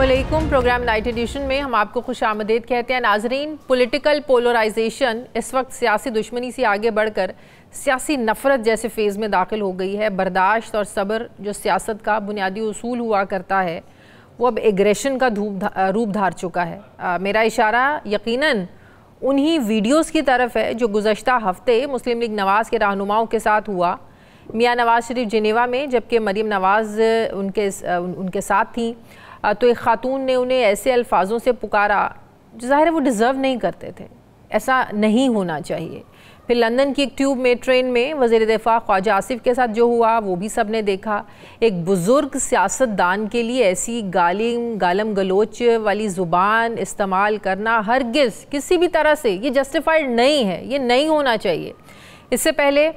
अस्सलामुअलैकुम। Programme night addition में हम आपको खुश आमदीद कहते हैं। नाजरीन, पॉलिटिकल पोलराइजेशन इस वक्त सियासी दुश्मनी से आगे बढ़कर सियासी नफरत जैसे फेज़ में दाखिल हो गई है। बर्दाश्त और सब्र जो सियासत का बुनियादी उसूल हुआ करता है वो अब एग्रेशन का रूप धार चुका है। मेरा इशारा यकीनन उन्हीं वीडियोज़ की तरफ है जो गुज़श्ता हफ्ते मुस्लिम लीग नवाज़ के रहनुमाओं के साथ हुआ। मियाँ नवाज़ शरीफ जिनेवा में जबकि मरीम नवाज़ उनके साथ थी, तो एक ख़ातून ने उन्हें ऐसे अल्फाजों से पुकारा जो ज़ाहिर है वो डिज़र्व नहीं करते थे, ऐसा नहीं होना चाहिए। फिर लंदन की एक ट्यूब में ट्रेन में वज़ीर दिफ़ा ख्वाजा आसिफ के साथ जो हुआ वो भी सब ने देखा। एक बुज़ुर्ग सियासतदान के लिए ऐसी गालम गलोच वाली ज़ुबान इस्तेमाल करना हरगिज़ किसी भी तरह से ये जस्टिफाइड नहीं है, ये नहीं होना चाहिए। इससे पहले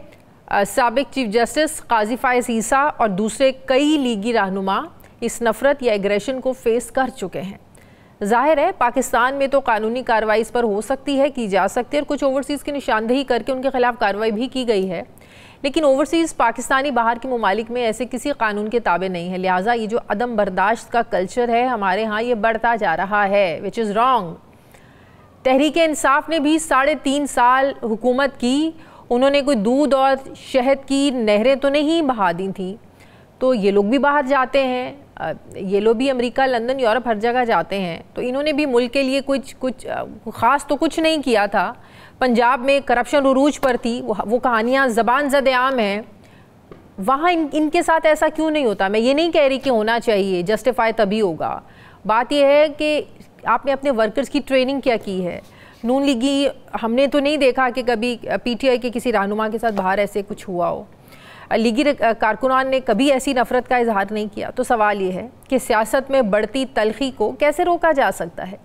साबिक चीफ जस्टिस काजी फायज़ ईसा और दूसरे कई लीगी रहनुमा इस नफ़रत या एग्रेशन को फेस कर चुके हैं। ज़ाहिर है पाकिस्तान में तो कानूनी कार्रवाई इस पर हो सकती है, की जा सकती है, और कुछ ओवरसीज़ की निशानदेही करके उनके खिलाफ कार्रवाई भी की गई है, लेकिन ओवरसीज़ पाकिस्तानी बाहर के ममालिक में ऐसे किसी कानून के ताबे नहीं है। लिहाजा ये जो अदम बर्दाश्त का कल्चर है हमारे यहाँ, ये बढ़ता जा रहा है, which is wrong. Tehreek Insaf ने भी 3.5 साल हुकूमत की, उन्होंने कोई दूध और शहद की नहरें तो नहीं बहा दी थी, तो ये लोग भी बाहर जाते हैं, ये लोग भी अमेरिका, लंदन, यूरोप हर जगह जाते हैं, तो इन्होंने भी मुल्क के लिए कुछ ख़ास तो कुछ नहीं किया था। पंजाब में करप्शन उरूज पर थी, वो कहानियाँ ज़बान ज़द आम हैं, वहाँ इनके साथ ऐसा क्यों नहीं होता? मैं ये नहीं कह रही कि होना चाहिए, जस्टिफाई तभी होगा। बात यह है कि आपने अपने वर्कर्स की ट्रेनिंग क्या की है। नून लीगी हमने तो नहीं देखा कि कभी PTI के किसी रहनुमा के साथ बाहर ऐसे कुछ हुआ हो। लीगी कारकुनान ने कभी ऐसी नफ़रत का इजहार नहीं किया। तो सवाल ये है कि सियासत में बढ़ती तलखी को कैसे रोका जा सकता है?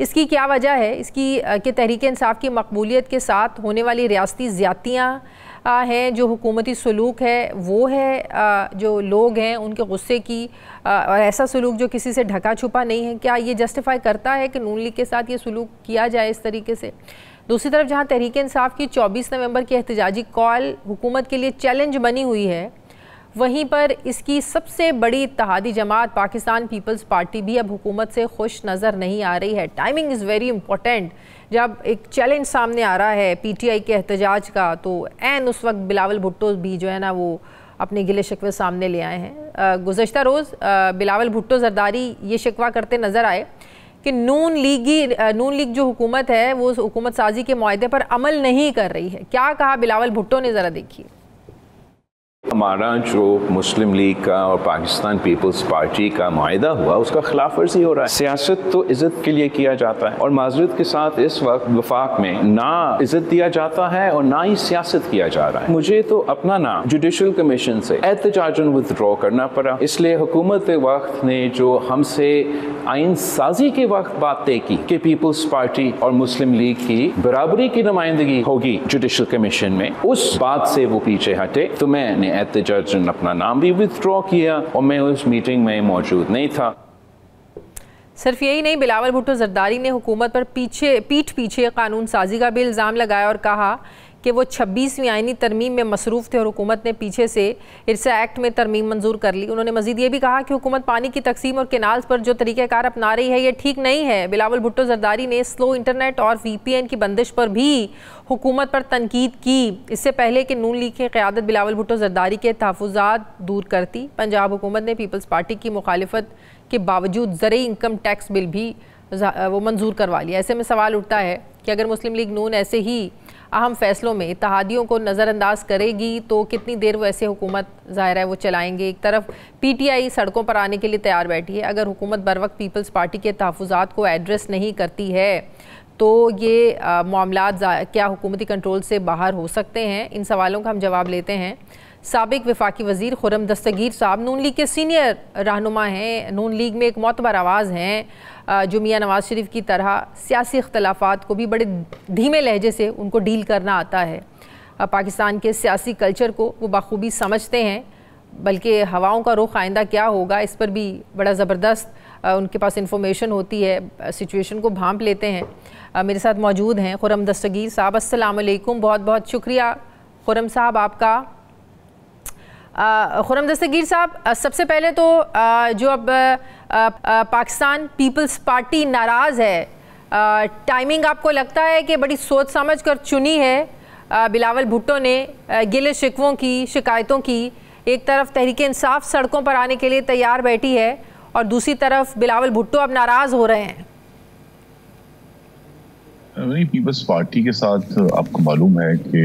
इसकी क्या वजह है? इसकी कि तहरीक इंसाफ की मकबूलियत के साथ होने वाली रियासती ज़्यादतियाँ हैं, जो हुकूमती सलूक है वो है, जो लोग हैं उनके गुस्से की, और ऐसा सलूक जो किसी से ढका छुपा नहीं है। क्या ये जस्टिफाई करता है कि नून लीग के साथ ये सलूक किया जाए इस तरीके से? दूसरी तरफ जहाँ तहरीक इंसाफ की 24 नवंबर की एहतजाजी कॉल हुकूमत के लिए चैलेंज बनी हुई है, वहीं पर इसकी सबसे बड़ी इत्तेहादी जमात पाकिस्तान पीपल्स पार्टी भी अब हुकूमत से खुश नज़र नहीं आ रही है। Timing is very important. जब एक चैलेंज सामने आ रहा है PTI के एहतजाज का, तो ऐन उस वक्त बिलावल भुट्टो भी जो है ना वो अपने गिले शिकवे सामने ले आए हैं। गुज़श्ता रोज़ बिलावल भुट्टो ज़रदारी ये शिकवा करते नज़र आए कि नून लीग जो हुकूमत है वो हुकूमत साजी के मुआहदे पर अमल नहीं कर रही है। क्या कहा बिलावल भुट्टो ने, ज़रा देखिए। हमारा जो मुस्लिम लीग का और पाकिस्तान पीपल्स पार्टी का मुआहदा हुआ उसका खिलाफ वर्जी हो रहा है। सियासत तो इज्जत के लिए किया जाता है, और माजरत के साथ इस वक्त वफाक में ना इज्जत दिया जाता है और ना ही सियासत किया जा रहा है। मुझे तो अपना नाम जुडिशल कमीशन से एहतजाजन विथड्रॉ करना पड़ा, इसलिए हुकूमत वक्त ने जो हमसे आइन साजी के वक्त बात तय की कि पीपल्स पार्टी और मुस्लिम लीग की बराबरी की नुमाइंदगी होगी जुडिशल कमीशन में, उस बात से वो पीछे हटे, तो मैंने एहतजाजन अपना नाम भी विथड्रॉ किया और मैं उस मीटिंग में मौजूद नहीं था। सिर्फ यही नहीं, बिलावल भुट्टो ज़रदारी ने हुकूमत पर पीठ पीछे कानून साजी का भी इल्ज़ाम लगाया और कहा कि वो 26वीं आईनी तरमीम में मसरूफ़ थे और हुकूमत ने पीछे से इरसा एक्ट में तरमीम मंजूर कर ली। उन्होंने मज़ीद ये भी कहा कि हुकूमत पानी की तकसीम और केनाल्स पर जो तरीक़ाकार अपना रही है ये ठीक नहीं है। बिलावल भुट्टो ज़रदारी ने स्लो इंटरनेट और VPN की बंदिश पर भी हुकूमत पर तनकीद की। इससे पहले कि नून लीग की क़यादत बिलावल भुट्टो ज़रदारी के तहफ़्फ़ुज़ात दूर करती, पंजाब हुकूमत ने पीपल्स पार्टी की मुखालिफत के बावजूद ज़रूरी इनकम टैक्स बिल भी वो मंजूर करवा लिया। ऐसे में सवाल उठता है कि अगर मुस्लिम लीग नून ऐसे ही अहम फैसलों में इत्तेहादियों को नज़रअंदाज करेगी तो कितनी देर वो ऐसे हुकूमत ज़ाहिर है वो चलाएंगे। एक तरफ PTI सड़कों पर आने के लिए तैयार बैठी है। अगर हुकूमत बर वक्त पीपल्स पार्टी के तहफ़्फ़ुज़ात को एड्रेस नहीं करती है तो ये मामलात क्या हुकूमती कंट्रोल से बाहर हो सकते हैं? इन सवालों का हम जवाब लेते हैं। साबिक वफाकी वज़ीर खुर्रम दस्तगीर साहब नून लीग के सीनियर रहनुमा हैं, नून लीग में एक मोतबर आवाज़ हैं, जो मियाँ नवाज़ शरीफ की तरह सियासी इख्तलाफात को भी बड़े धीमे लहजे से उनको डील करना आता है। पाकिस्तान के सियासी कल्चर को वो बखूबी समझते हैं, बल्कि हवाओं का रुख आइंदा क्या होगा इस पर भी बड़ा ज़बरदस्त उनके पास इंफॉर्मेशन होती है, सिचुएशन को भांप लेते हैं। मेरे साथ मौजूद हैं खुर्रम दस्तगीर साहब। अस्सलाम वालेकुम, बहुत बहुत शुक्रिया खुर्रम साहब आपका। खुर्रम दस्तगीर साहब, सबसे पहले तो जो अब पाकिस्तान पीपल्स पार्टी नाराज़ है, टाइमिंग आपको लगता है कि बड़ी सोच समझ कर चुनी है बिलावल भुट्टो ने गिले शिकवों की, शिकायतों की? एक तरफ तहरीक इंसाफ सड़कों पर आने के लिए तैयार बैठी है और दूसरी तरफ बिलावल भुट्टो अब नाराज़ हो रहे हैं। पीपल्स पार्टी के साथ आपको मालूम है कि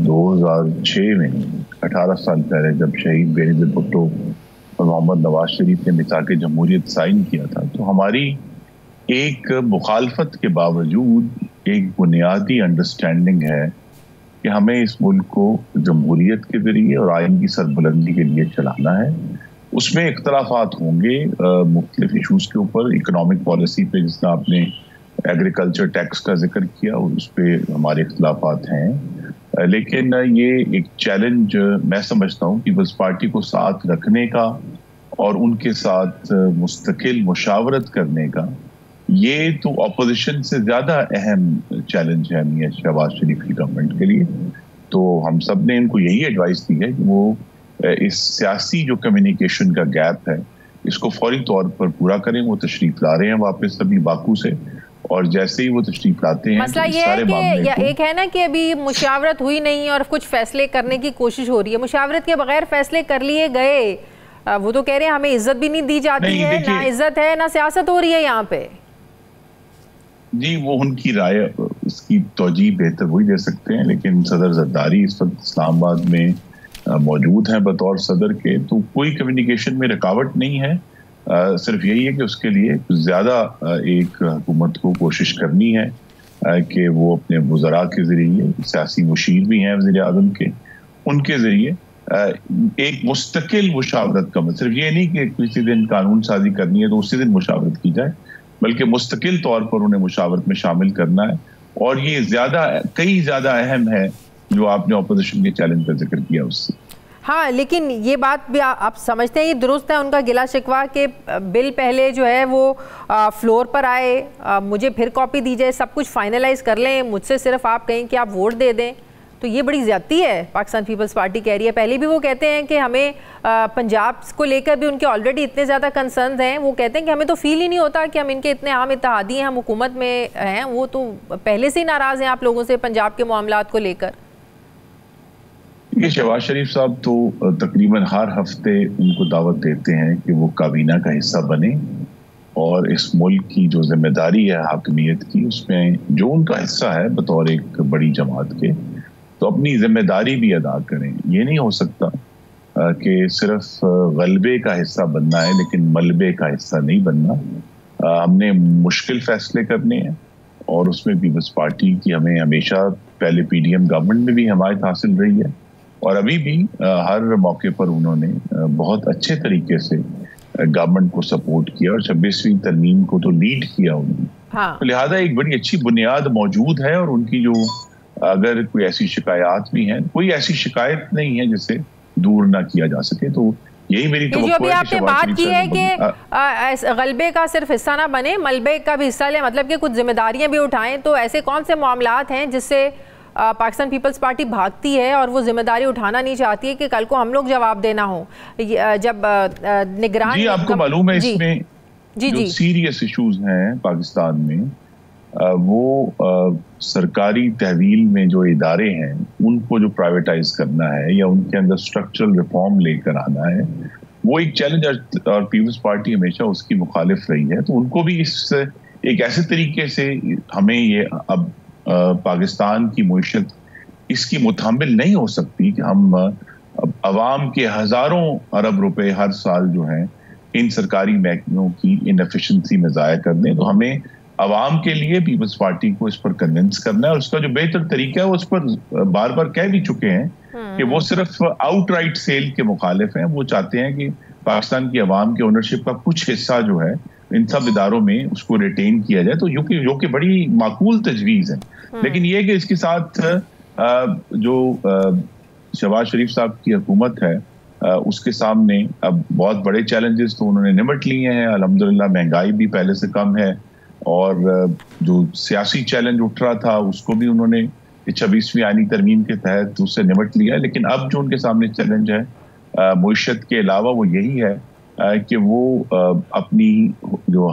2006 में 18 साल पहले जब शहीद बेनज़ीर भुट्टो और मोहम्मद नवाज शरीफ ने मिसाक जमहूरियत साइन किया था, तो हमारी एक मुखालफत के बावजूद एक बुनियादी अंडरस्टैंडिंग है कि हमें इस मुल्क को जमहूरियत के जरिए और आइन की सरबुलंदी के लिए चलाना है। उसमें इख्तलाफात होंगे मुख्तलिफ इशूज़ के ऊपर, इकनॉमिक पॉलिसी पे जिसना आपने एग्रीकल्चर टैक्स का जिक्र किया उस पर हमारे इख्तलाफात हैं, लेकिन ये एक चैलेंज मैं समझता हूँ पीपल्स पार्टी को साथ रखने का और उनके साथ मुस्तकिल मुशावरत करने का, ये तो अपोजिशन से ज़्यादा अहम चैलेंज है मियां शहबाज शरीफ की गवर्नमेंट के लिए। तो हम सब ने इनको यही एडवाइस दी है कि वो इस सियासी जो कम्युनिकेशन का गैप है इसको फौरी तौर पर पूरा करें। वो तशरीफ ला रहे हैं वापस अभी बाकू से, और जैसे ही वो तशरीफ लाते हैं मसला ये है कि एक है ना कि अभी मुशावरत हुई नहीं और कुछ फैसले करने की कोशिश हो रही है। मुशावरत के बगैर फैसले कर लिए गए, वो तो कह रहे हैं हमें इज्जत भी नहीं दी जाती है, ना इज्जत है ना सियासत हो रही है यहाँ पे। जी, वो उनकी राय, इसकी तौजीह बेहतर वही दे सकते हैं, लेकिन सदर जरदारी इस वक्त इस्लामाबाद में मौजूद हैं बतौर सदर के, तो कोई कम्युनिकेशन में रुकावट नहीं है। सिर्फ यही है कि उसके लिए ज़्यादा एक हुकूमत को कोशिश करनी है कि वो अपने वज़रा के ज़रिए, सियासी मुशीर भी हैं वज़ीर आज़म के, उनके ज़रिए एक मुस्तकिल मुशावरत का, सिर्फ ये नहीं कि किसी दिन कानून साजी करनी है तो उसी दिन मुशावरत की जाए, बल्कि मुस्तकिल तौर पर उन्हें मुशावरत में शामिल करना है। और ये कई ज़्यादा अहम है जो आपने अपोजिशन के चैलेंज का जिक्र किया उससे। हाँ, लेकिन ये बात भी आप समझते हैं ये दुरुस्त है उनका गिला शिकवा के बिल पहले जो है वो फ्लोर पर आए, मुझे फिर कॉपी दी जाए, सब कुछ फाइनलाइज कर लें, मुझसे सिर्फ आप कहें कि आप वोट दे दें, तो ये बड़ी ज़्यादती है पाकिस्तान पीपल्स पार्टी कह रही है। पहले भी वो कहते हैं कि हमें पंजाब को लेकर भी उनके ऑलरेडी इतने ज़्यादा कंसर्न हैं, वो कहते हैं कि हमें तो फील ही नहीं होता कि हम इनके इतने आम इत्तेहादी हैं, हम हुकूमत में हैं। वो तो पहले से ही नाराज़ हैं आप लोगों से पंजाब के मामलात को लेकर। ये शहबाज शरीफ साहब तो तकरीबन हर हफ्ते उनको दावत देते हैं कि वो काबीना का हिस्सा बने और इस मुल्क की जो जिम्मेदारी है हाकमियत की, उसमें जो उनका हिस्सा है बतौर एक बड़ी जमात के, तो अपनी जिम्मेदारी भी अदा करें। ये नहीं हो सकता कि सिर्फ गलबे का हिस्सा बनना है लेकिन मलबे का हिस्सा नहीं बनना। हमने मुश्किल फैसले करने हैं और उसमें पीपल्स पार्टी की हमें हमेशा पहले PDM गवर्नमेंट में भी हिमायत हासिल रही है और अभी भी हर मौके पर उन्होंने बहुत अच्छे तरीके से गवर्नमेंट को सपोर्ट किया और 26वीं तरमीम को तो लीड किया उन्होंने। हाँ। तो लिहाजा एक बड़ी अच्छी बुनियाद मौजूद है और उनकी जो अगर कोई ऐसी शिकायत भी हैं, कोई ऐसी शिकायत नहीं है जिसे दूर ना किया जा सके। तो यही मेरी जो अभी आपने बात की है कि गलबे का सिर्फ हिस्सा ना बने, मलबे का भी हिस्सा ले, मतलब कि कुछ जिम्मेदारियां भी उठाएं, तो ऐसे कौन से मामलात हैं जिससे पाकिस्तान पीपल्स पार्टी भागती है और वो जिम्मेदारी उठाना नहीं चाहती है कि कल को हम लोग जवाब देना हो? जब निगरान जी, आपको मालूम है इसमें जो सीरियस इश्यूज हैं पाकिस्तान में, वो सरकारी तहवील में जो इदारे हैं उनको जो प्राइवेटाइज करना है या उनके अंदर स्ट्रक्चरल रिफॉर्म लेकर आना है, वो एक चैलेंज और पीपल्स पार्टी हमेशा उसकी मुखालिफ रही है। तो उनको भी इस एक ऐसे तरीके से हमें ये अब पाकिस्तान की मुईशत इसकी मुताबिल नहीं हो सकती कि हम अवाम के हजारों अरब रुपए हर साल जो हैं इन सरकारी महकमों की इनएफिशिएंसी में ज़ाया कर दें। तो हमें अवाम के लिए पीपल्स पार्टी को इस पर कन्विंस करना है और उसका जो बेहतर तरीका है वो उस पर बार बार कह भी चुके हैं कि वो सिर्फ आउटराइट सेल के मुखालिफ हैं। वो चाहते हैं कि पाकिस्तान की अवाम की ओनरशिप का कुछ हिस्सा जो है इन सब इदारों में उसको रिटेन किया जाए, तो जो कि बड़ी माकूल तजवीज़ है। लेकिन ये कि इसके साथ जो शहबाज शरीफ साहब की हुकूमत है उसके सामने अब बहुत बड़े चैलेंजेस तो उन्होंने निपट लिए हैं। अल्हम्दुलिल्लाह महंगाई भी पहले से कम है और जो सियासी चैलेंज उठ रहा था उसको भी उन्होंने 26वीं आईनी तरमीम के तहत उससे निपट लिया है। लेकिन अब जो उनके सामने चैलेंज है मुईशत के अलावा वो यही है कि वो अपनी जो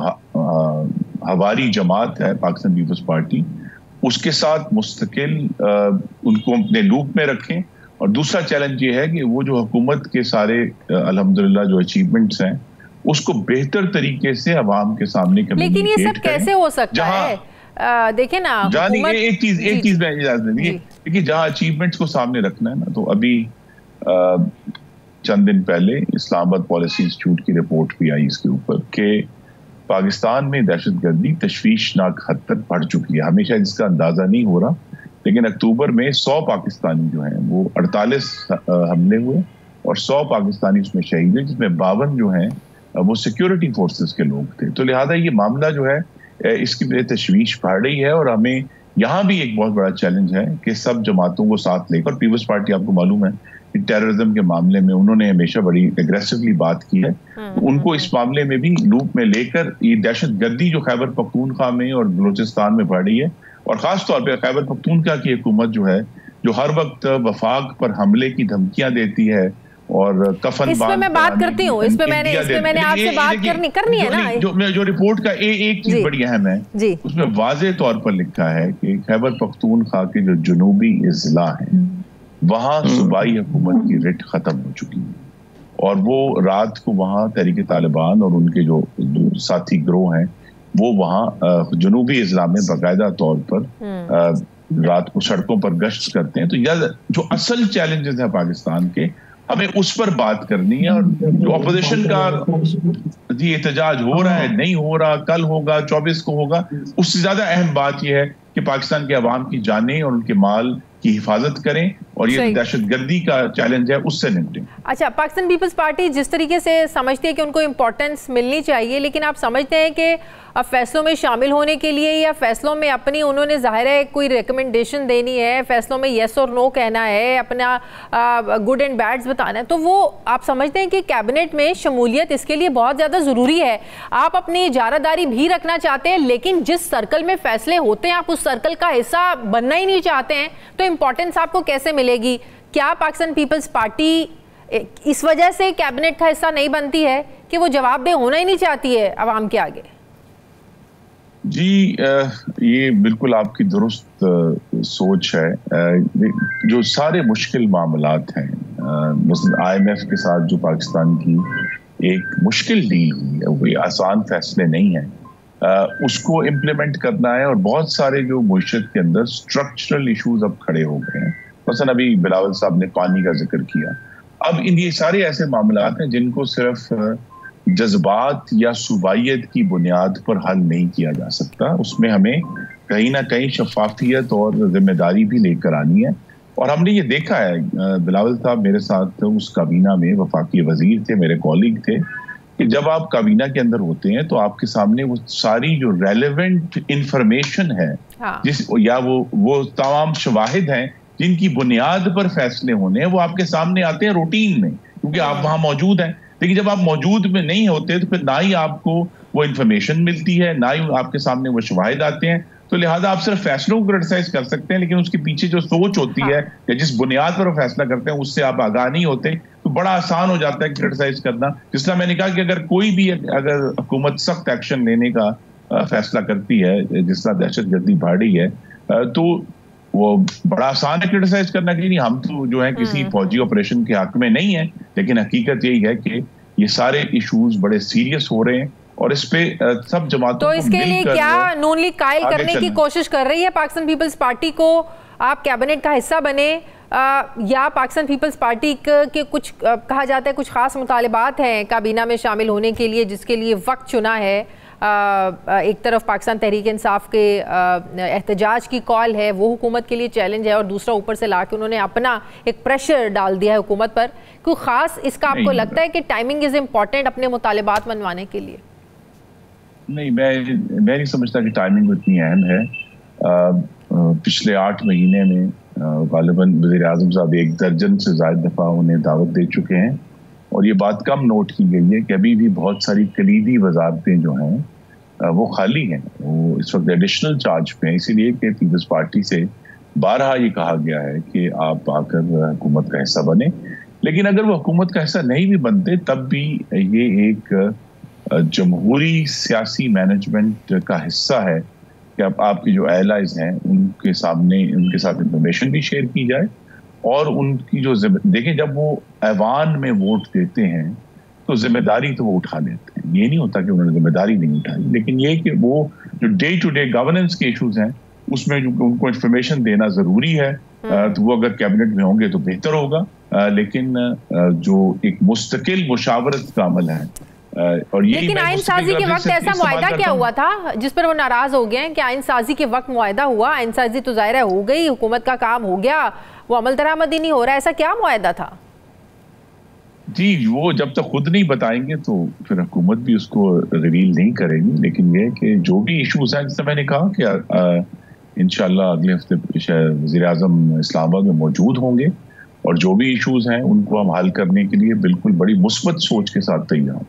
हवारी जमात है पाकिस्तान पीपल्स पार्टी, उसके साथ मुस्तकिल उनको अपने लूप में रखें। और दूसरा चैलेंज ये है कि वो जो हुकूमत के सारे अल्हम्दुलिल्लाह जो अचीवमेंट्स हैं उसको बेहतर तरीके से अवाम के सामने कम्युनिकेट लेकिन ये सब कैसे हो सकता है? देखिए ना, एक चीज मैं इजाजत दीजिए, देखिए जहां अचीवमेंट्स को सामने रखना है ना, तो अभी चंद दिन पहले इस्लामाबाद पॉलिसी इंस्टीट्यूट की रिपोर्ट भी आई इसके ऊपर कि पाकिस्तान में दहशतगर्दी तशवीशनाक हद तक बढ़ चुकी है। हमेशा इसका अंदाजा नहीं हो रहा, लेकिन अक्टूबर में 100 पाकिस्तानी जो हैं वो 48 हमले हुए और 100 पाकिस्तानी उसमें शहीद हुए, जिसमें 52 जो हैं वो सिक्योरिटी फोर्सेस के लोग थे। तो लिहाजा ये मामला जो है इसकी तशवीश बढ़ रही है और हमें यहाँ भी एक बहुत बड़ा चैलेंज है कि सब जमातों को साथ लेकर, पीपल्स पार्टी आपको मालूम है कि टेररिज्म के मामले में उन्होंने हमेशा बड़ी एग्रेसिवली बात की है, उनको इस मामले में भी लूप में लेकर ये दहशतगर्दी जो खैबर पख्तूनख्वा में और बलूचिस्तान में बढ़ रही है, और खास तौर पर खैबर पख्तूनख्वा की हुकूमत जो है जो हर वक्त वफाक पर हमले की धमकियां देती है और कफन इस पे मैं बात करती हूँ, इस पे मैंने आपसे बात करनी है ना। जो रिपोर्ट का एक चीज बड़ी अहम है, उसमें वाज़े तौर पर लिखा है कि खैबर पख्तूनख्वा के जो जुनूबी इज़ला हैं वहां सूबाई हुकूमत की रिट खत्म हो चुकी है और वो रात को वहां तहरीक तालिबान और उनके जो साथी गिरोह हैं वो वहां जुनूबी इज़ला में बाकायदा तौर पर रात को सड़कों पर गश्त करते हैं। तो यह जो असल चैलेंजेस हैं पाकिस्तान के, हमें उस पर बात करनी है। और जो अपोजिशन का जी एहतजाज हो रहा है, नहीं हो रहा, कल होगा, 24 को होगा, उससे ज्यादा अहम बात यह है कि पाकिस्तान के अवाम की जानें और उनके माल की हिफाजत करें और ये दहशतगर्दी का चैलेंज है उससे निपटें। अच्छा, पाकिस्तान पीपल्स पार्टी जिस तरीके से समझती है कि उनको इम्पोर्टेंस मिलनी चाहिए, लेकिन आप समझते हैं कि अब फैसलों में शामिल होने के लिए या फैसलों में अपनी उन्होंने ज़ाहिर है कोई रिकमेंडेशन देनी है, फैसलों में येस और नो कहना है, अपना गुड एंड बैड्स बताना है, तो वो आप समझते हैं कि कैबिनेट में शमूलियत इसके लिए बहुत ज़्यादा ज़रूरी है? आप अपनी इजारादारी भी रखना चाहते हैं, लेकिन जिस सर्कल में फैसले होते हैं आप उस सर्कल का हिस्सा बनना ही नहीं चाहते हैं, तो इम्पोर्टेंस आपको कैसे मिलेगी? क्या पाकिस्तान पीपल्स पार्टी इस वजह से कैबिनेट का हिस्सा नहीं बनती है कि वो जवाबदेह होना ही नहीं चाहती है अवाम के आगे? जी, ये बिल्कुल आपकी दुरुस्त सोच है। जो सारे मुश्किल मामलात हैं, IMF के साथ जो पाकिस्तान की एक मुश्किल डील हुई है, वो आसान फैसले नहीं है, उसको इम्प्लीमेंट करना है। और बहुत सारे जो मुईशत के अंदर स्ट्रक्चरल इश्यूज अब खड़े हो गए हैं, मसलन अभी बिलावल साहब ने पानी का जिक्र किया। अब ये सारे ऐसे मामलात हैं जिनको सिर्फ जज्बात या सूबाइयत की बुनियाद पर हल नहीं किया जा सकता, उसमें हमें कहीं ना कहीं शफाफियत और जिम्मेदारी भी लेकर आनी है। और हमने ये देखा है, बिलावल साहब मेरे साथ उस काबीना में वफाकी वजीर थे, मेरे कॉलीग थे, कि जब आप काबीना के अंदर होते हैं तो आपके सामने वो सारी जो रेलेवेंट इंफॉर्मेशन है, या वो तमाम शवाहिद हैं जिनकी बुनियाद पर फैसले होने हैं, वो आपके सामने आते हैं रूटीन में, क्योंकि आप वहां मौजूद हैं। लेकिन जब आप मौजूद में नहीं होते तो फिर ना ही आपको वो इन्फॉर्मेशन मिलती है, ना ही आपके सामने वो शवाहिद आते हैं। तो लिहाजा आप सिर्फ फैसलों को क्रिटिसाइज कर सकते हैं, लेकिन उसके पीछे जो सोच होती है या जिस बुनियाद पर वो फैसला करते हैं उससे आप आगाह नहीं होते, तो बड़ा आसान हो जाता है क्रिटिसाइज करना। जिस तरह मैंने कहा कि अगर कोई भी अगर हुकूमत सख्त एक्शन लेने का फैसला करती है, जिस तरह दहशतगर्दी बढ़ रही है, तो वो बड़ा आसान है क्रिटिसाइज करना कि नहीं हम तो जो है किसी फौजी ऑपरेशन के हक में नहीं है। लेकिन हकीकत यही है कि ये सारे इश्यूज बड़े सीरियस हो रहे हैं और इस पे सब जमातों तो इसके लिए क्या नून लीग कायल करने की कोशिश कर रही है पाकिस्तान पीपल्स पार्टी को? आप कैबिनेट का हिस्सा बने या पाकिस्तान पीपल्स पार्टी के कुछ कहा जाता है कुछ खास मुतालिबात हैं काबीना में शामिल होने के लिए, जिसके लिए वक्त चुना है? एक तरफ पाकिस्तान तहरीक इंसाफ के एहतजाज की कॉल है, वो हुकूमत के लिए चैलेंज है, और दूसरा ऊपर से लाके उन्होंने अपना एक प्रेशर डाल दिया है हुकूमत पर। कोई खास इसका आपको लगता है कि टाइमिंग इज इम्पॉर्टेंट अपने मुतालिबात मनवाने के लिए? नहीं, मैं नहीं समझता कि टाइमिंग इतनी अहम है। पिछले 8 महीने में गालिबन वज़ीर-ए-आज़म साहब 1 दर्जन से ज़्यादा दफ़ा उन्हें दावत दे चुके हैं, और ये बात कम नोट की गई है कि अभी भी बहुत सारी कलीदी वजारतें जो हैं वो खाली हैं, वो इस वक्त एडिशनल चार्ज पे हैं। इसीलिए कि पीपल्स पार्टी से बारहा ये कहा गया है कि आप आकर हुकूमत का हिस्सा बने। लेकिन अगर वो हुकूमत का हिस्सा नहीं भी बनते तब भी ये एक जमहूरी सियासी मैनेजमेंट का हिस्सा है कि अब आपके जो एलाइज हैं उनके साथ इंफॉर्मेशन भी शेयर की जाए और उनकी जो देखें, जब वो ऐवान में वोट देते हैं तो जिम्मेदारी तो वो उठा लेते हैं, ये नहीं होता कि उन्होंने जिम्मेदारी नहीं उठाई, लेकिन ये कि वो जो डे टू डे गवर्नेंस के इश्यूज हैं उसमें जो उनको इंफॉर्मेशन देना जरूरी है, तो वो अगर कैबिनेट में होंगे तो बेहतर होगा, लेकिन जो एक मुस्तकिल मुशावरत का अमल है। और लेकिन आइन साजी के वक्त ऐसा मुआहदा क्या हुआ था जिस पर वो नाराज हो गए हैं कि आइन साजी के वक्त मुआहदा हुआ, आइन साजी तो जाहिर है हो गई, हुकूमत का काम हो गया, वो अमल दरामदी नहीं हो रहा, ऐसा क्या मुआहदा था? जी, वो जब तक खुद नहीं बताएंगे तो फिर हुकूमत भी उसको रिवील नहीं करेगी, लेकिन ये कि जो भी इशूज हैं, जैसे मैंने कहा कि इंशाल्लाह अगले हफ्ते वज़ीर-ए-आज़म इस्लामाबाद में मौजूद होंगे और जो भी इशूज हैं उनको हम हल करने के लिए बिल्कुल बड़ी मुस्बत सोच के साथ तैयार।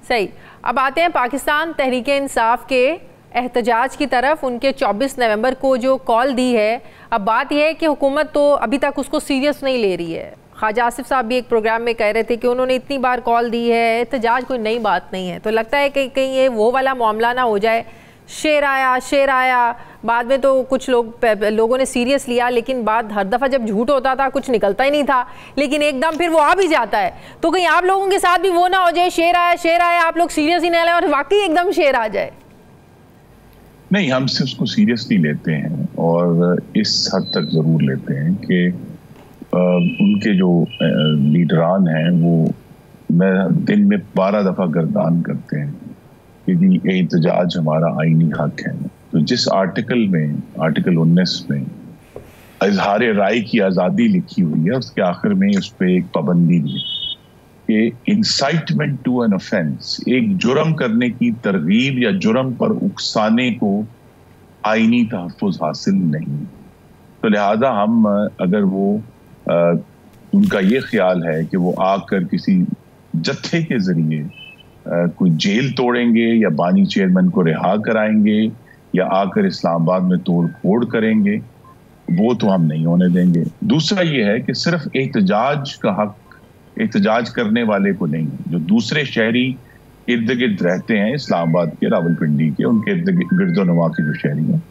सही। अब आते हैं पाकिस्तान तहरीक-ए-इंसाफ के एहतजाज की तरफ। उनके 24 नवंबर को जो कॉल दी है, अब बात यह है कि हुकूमत तो अभी तक उसको सीरियस नहीं ले रही है। ख्वाजा आसिफ साहब भी एक प्रोग्राम में कह रहे थे कि उन्होंने इतनी बार कॉल दी है, एहतजाज कोई नई बात नहीं है, तो लगता है कि कहीं ये वो वाला मामला ना हो जाए, शेर आया, बाद में तो कुछ लोगों ने सीरियस लिया, लेकिन बाद हर दफ़ा जब झूठ होता था कुछ निकलता ही नहीं था, लेकिन एकदम फिर वो आ भी जाता है, तो कहीं आप लोगों के साथ भी वो ना हो जाए, शेर आया, आप लोग सीरियस ही नहीं लें और वाकई एकदम शेर आ जाए। नहीं, हम सिर्फ उसको सीरियसली लेते हैं और इस हद तक ज़रूर लेते हैं कि उनके जो लीडरान हैं वो दिन में 12 दफ़ा गर्दान करते हैं कि जी एहतजाज हमारा आईनी हक है। तो जिस आर्टिकल 19 में इजहार राय की आज़ादी लिखी हुई है, उसके आखिर में उस पर एक पाबंदी दी कि इंसाइटमेंट टू एन ऑफेंस, एक जुर्म करने की तरगीब या जुर्म पर उकसाने को आईनी तहफ़्फ़ुज़ हासिल नहीं। तो लिहाजा हम अगर वो उनका ये ख्याल है कि वो आकर किसी जत्थे के जरिए कोई जेल तोड़ेंगे या बानी चेयरमैन को रिहा कराएंगे या आकर इस्लामाबाद में तोड़ फोड़ करेंगे, वो तो हम नहीं होने देंगे। दूसरा ये है कि सिर्फ एहतजाज का हक एहतजाज करने वाले को नहीं, जो दूसरे शहरी इर्द गिर्द रहते हैं इस्लामाबाद के, रावलपिंडी के, उनके इर्द गिर्दोनवा के जो शहरी हैं,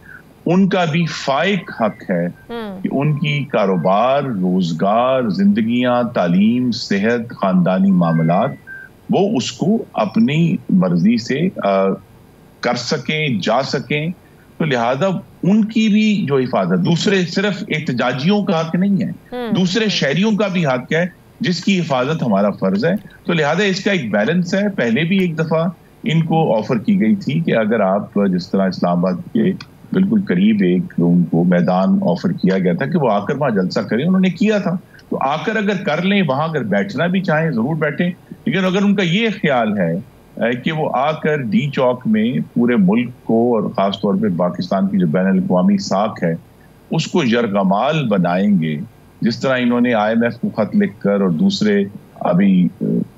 उनका भी फाइक हक है कि उनकी कारोबार, रोजगार, जिंदगियां, तालीम, सेहत, खानदानी मामलात वो उसको अपनी मर्जी से कर सकें, जा सकें। तो लिहाजा उनकी भी जो हिफाजत, दूसरे सिर्फ एहतजाजियों का हक नहीं है, दूसरे शहरियों का भी हक है जिसकी हिफाजत हमारा फर्ज है। तो लिहाजा इसका एक बैलेंस है। पहले भी एक दफा इनको ऑफर की गई थी कि अगर आप जिस तरह इस्लामाबाद के बिल्कुल करीब एक उनको मैदान ऑफर किया गया था कि वो आकर वहां जलसा करें, उन्होंने किया था, तो आकर अगर कर लें, वहां अगर बैठना भी चाहें जरूर बैठें। लेकिन अगर उनका ये ख्याल है कि वो आकर डी चौक में पूरे मुल्क को और ख़ास तौर पे पाकिस्तान की जो बैनुल-अक़वामी साख है उसको यरगमाल बनाएंगे, जिस तरह इन्होंने IMF को खत लिखकर और दूसरे अभी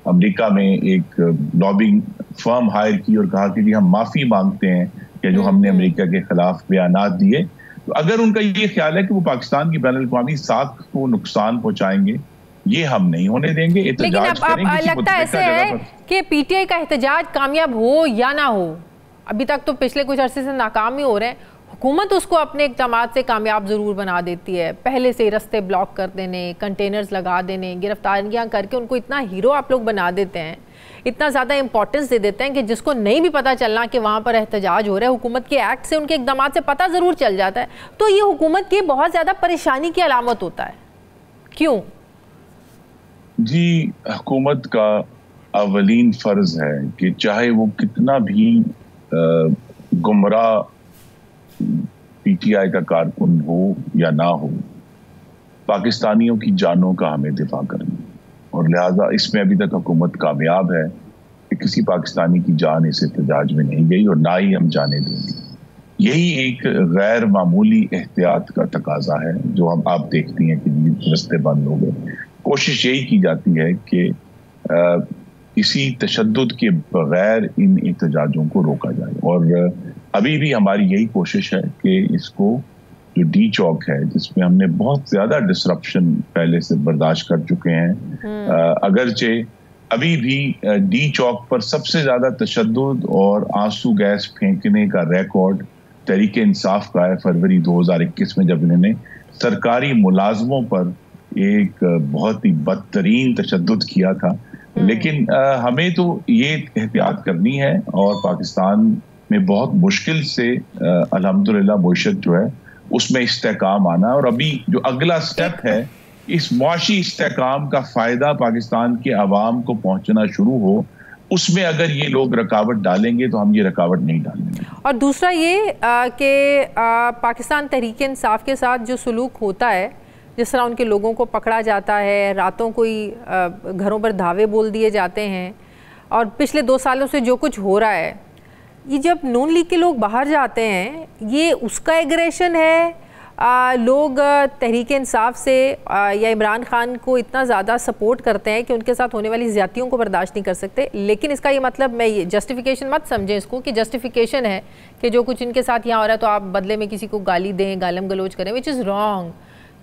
अमेरिका में एक लॉबिंग फर्म हायर की और कहा कि जी हम माफ़ी मांगते हैं कि जो हमने अमेरिका के खिलाफ बयानात दिए, तो अगर उनका ये ख्याल है कि वो पाकिस्तान की बैनुल-अक़वामी साख को नुकसान पहुंचाएंगे, ये हम नहीं होने देंगे। लेकिन अब लगता ऐसे है कि PTI का एहतजाज कामयाब हो या ना हो, अभी तक तो पिछले कुछ अरसे से नाकाम ही हो रहे हैं, हुकूमत उसको अपने इक़दामात से कामयाब ज़रूर बना देती है। पहले से रास्ते ब्लॉक कर देने, कंटेनर्स लगा देने, गिरफ्तारियां करके उनको इतना हीरो आप लोग बना देते हैं, इतना ज़्यादा इंपॉर्टेंस दे देते हैं कि जिसको नहीं भी पता चलना कि वहाँ पर एहतजाज हो रहा है, हुकूमत के एक्ट से, उनके इक़दामात से पता ज़रूर चल जाता है। तो ये हुकूमत की बहुत ज़्यादा परेशानी की अलामत होता है। क्यों? जी, हुकूमत का अवलीन फ़र्ज़ है कि चाहे वो कितना भी गुमराह PTI का कारकुन हो या ना हो, पाकिस्तानियों की जानों का हमें दिफा करना, और लिहाजा इसमें अभी तक हुकूमत कामयाब है कि किसी पाकिस्तानी की जान इस एहतजाज में नहीं गई और ना ही हम जाने देंगे। यही एक गैर मामूली एहतियात का तकाजा है जो हम आप देखती हैं कि रास्ते बंद हो गए। कोशिश यही की जाती है कि किसी तशद्दुद के बगैर इन एहतजाजों को रोका जाए, और अभी भी हमारी यही कोशिश है कि इसको जो डी चौक है, जिसमें हमने बहुत ज्यादा डिसरप्शन पहले से बर्दाश्त कर चुके हैं, अगरचे अभी भी डी चौक पर सबसे ज्यादा तशद्दुद और आंसू गैस फेंकने का रिकॉर्ड तहरीक इंसाफ का है। फरवरी 2021 में जब इन्होंने सरकारी मुलाजमों पर एक बहुत ही बदतरीन तशद्दुद किया था। लेकिन हमें तो ये एहतियात करनी है और पाकिस्तान में बहुत मुश्किल से अल्हम्दुलिल्लाह मुआशरत जो है उसमें इस्तेहकाम आना, और अभी जो अगला स्टेप है इस मुआशी इस्तेहकाम का फायदा पाकिस्तान के अवाम को पहुंचना शुरू हो, उसमें अगर ये लोग रुकावट डालेंगे तो हम ये रुकावट नहीं डालेंगे। और दूसरा ये कि पाकिस्तान तहरीक इंसाफ के साथ जो सलूक होता है, जिस तरह उनके लोगों को पकड़ा जाता है, रातों को ही घरों पर धावे बोल दिए जाते हैं, और पिछले 2 सालों से जो कुछ हो रहा है, ये जब नून लीग के लोग बाहर जाते हैं, ये उसका एग्रेशन है? लोग तहरीक इंसाफ से या इमरान खान को इतना ज़्यादा सपोर्ट करते हैं कि उनके साथ होने वाली ज़्यादतियों को बर्दाश्त नहीं कर सकते। लेकिन इसका ये मतलब, मैं ये जस्टिफिकेशन मत समझें इसको कि जस्टिफिकेशन है कि जो कुछ इनके साथ यहाँ हो रहा है तो आप बदले में किसी को गाली दें, गालम गलोच करें, विच इज़ रॉन्ग।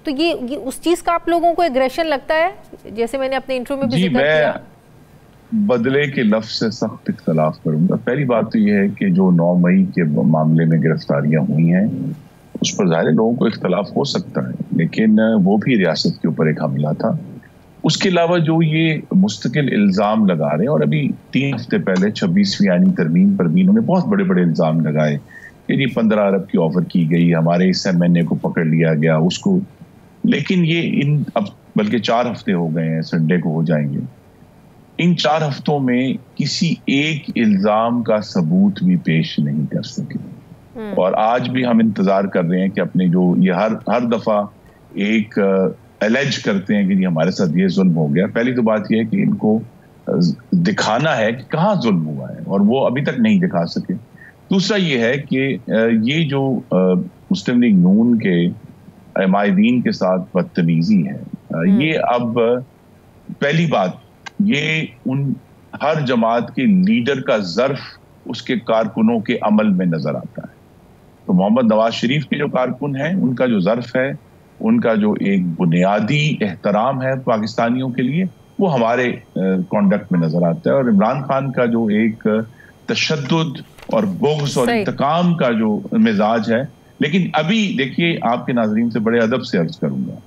तो ये उस चीज़ का आप लोगों को एग्रेशन लगता है, जैसे मैंने अपने इंट्रो में भी जिक्र किया? बदले के लफ्ज से सख्त इख्तलाफ करूंगा। पहली बात तो यह है कि जो 9 मई के मामले में गिरफ्तारियां हुई हैं उस पर ज़ाहिर लोगों को इख्तलाफ हो सकता है, लेकिन वो भी रियासत के ऊपर एक हमला था। उसके अलावा जो ये मुस्तकिल इल्ज़ाम लगा रहे हैं, और अभी 3 हफ्ते पहले 26वीं आईनी तरमीम पर भी इन्होंने बहुत बड़े बड़े इल्ज़ाम लगाए कि जी 15 अरब की ऑफर की गई, हमारे इस MNA को पकड़ लिया गया, उसको, लेकिन ये इन अब बल्कि 4 हफ्ते हो गए हैं, संडे को हो जाएंगे। इन 4 हफ्तों में किसी एक इल्जाम का सबूत भी पेश नहीं कर सके, और आज भी हम इंतजार कर रहे हैं कि अपने जो ये हर दफा एक एलेज करते हैं कि जी हमारे साथ ये जुल्म हो गया। पहली तो बात यह है कि इनको दिखाना है कि कहाँ जुल्म हुआ है, और वो अभी तक नहीं दिखा सके। दूसरा ये है कि ये जो मुस्लिम लीग नून के माहिदीन के साथ बदतमीजी है, ये अब पहली बात, ये उन हर जमात के लीडर का ज़र्फ उसके कारकुनों के अमल में नजर आता है। तो मोहम्मद नवाज शरीफ के जो कारकुन हैं, उनका जो ज़र्फ है, उनका जो एक बुनियादी एहतराम है पाकिस्तानियों के लिए, वो हमारे कॉन्डक्ट में नजर आता है। और इमरान खान का जो एक तशद्दुद और बुग़्ज़ और इंतकाम का जो मिजाज है, लेकिन अभी देखिए, आपके नाज़रीन से बड़े अदब से अर्ज करूंगा,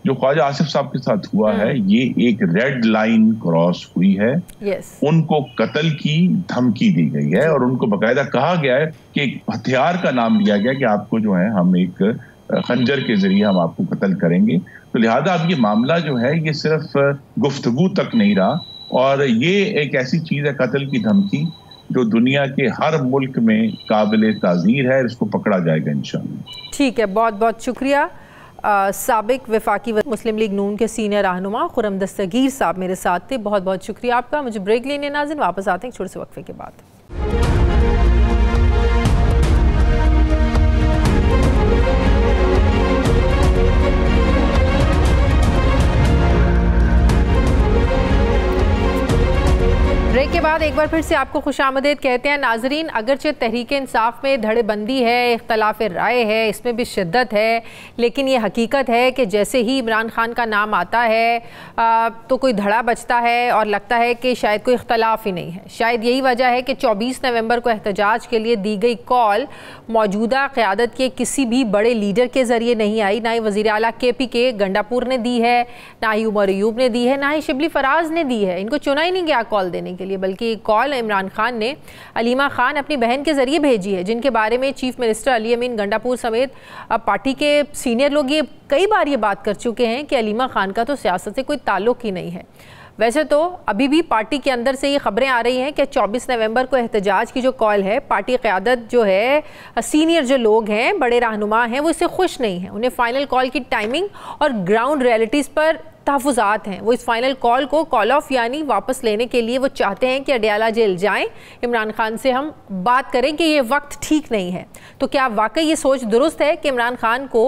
जो ख्वाजा आसिफ साहब के साथ हुआ है, ये एक रेड लाइन क्रॉस हुई है। उनको कत्ल की धमकी दी गई है, और उनको बाकायदा कहा गया है कि एक हथियार का नाम लिया गया कि आपको जो है हम एक खंजर के जरिए हम आपको कत्ल करेंगे। तो लिहाजा अब ये मामला जो है ये सिर्फ गुफ्तगू तक नहीं रहा, और ये एक ऐसी चीज है, कत्ल की धमकी, जो दुनिया के हर मुल्क में काबिल ताज़ीर है। इसको पकड़ा जाएगा इंशाअल्लाह। ठीक है, बहुत बहुत शुक्रिया। साबिक वफाकी मुस्लिम लीग नून के सीनियर रहनुमा खुर्रम दस्तगीर साहब मेरे साथ थे। बहुत बहुत शुक्रिया आपका। मुझे ब्रेक लेने नाज़रीन, वापस आते हैं एक छोटे से वक्फे के बाद। ब्रेक के बाद एक बार फिर से आपको खुशामदीद कहते हैं नाजरीन। अगरचे तहरीक इंसाफ में धड़ेबंदी है, इख्तलाफ राय है, इसमें भी शिद्दत है, लेकिन ये हकीकत है कि जैसे ही इमरान खान का नाम आता है तो कोई धड़ा बचता है और लगता है कि शायद कोई इख्तलाफ ही नहीं है। शायद यही वजह है कि 24 नवंबर को एहतजाज के लिए दी गई कॉल मौजूदा क़यादत के किसी भी बड़े लीडर के ज़रिए नहीं आई। ना ही वज़ीर आला KP के गंडापुर ने दी है, ना ही उमर अयूब ने दी है, ना ही शिबली फराज ने दी है। इनको चुना ही नहीं गया कॉल देने के लिए, बल्कि कॉल इमरान खान ने अलीमा खान अपनी बहन के जरिए भेजी है, जिनके बारे में चीफ मिनिस्टर अली अमीन गंडापुर समेत पार्टी के सीनियर लोग ये कई बार ये बात कर चुके हैं कि अलीमा खान का तो सियासत से कोई ताल्लुक ही नहीं है। वैसे तो अभी भी पार्टी के अंदर से ये खबरें आ रही हैं कि 24 नवंबर को एहतजाज की जो कॉल है, पार्टी क़यादत जो है, सीनियर जो लोग हैं, बड़े रहनुमा हैं, वो इससे खुश नहीं हैं। उन्हें फाइनल कॉल की टाइमिंग और ग्राउंड रियलिटीज़ पर तहफ़्फ़ुज़ात हैं। वो इस फाइनल कॉल को कॉल ऑफ यानी वापस लेने के लिए वो चाहते हैं कि अडयाला जेल जाएं, इमरान खान से हम बात करें कि ये वक्त ठीक नहीं है। तो क्या वाकई ये सोच दुरुस्त है कि इमरान खान को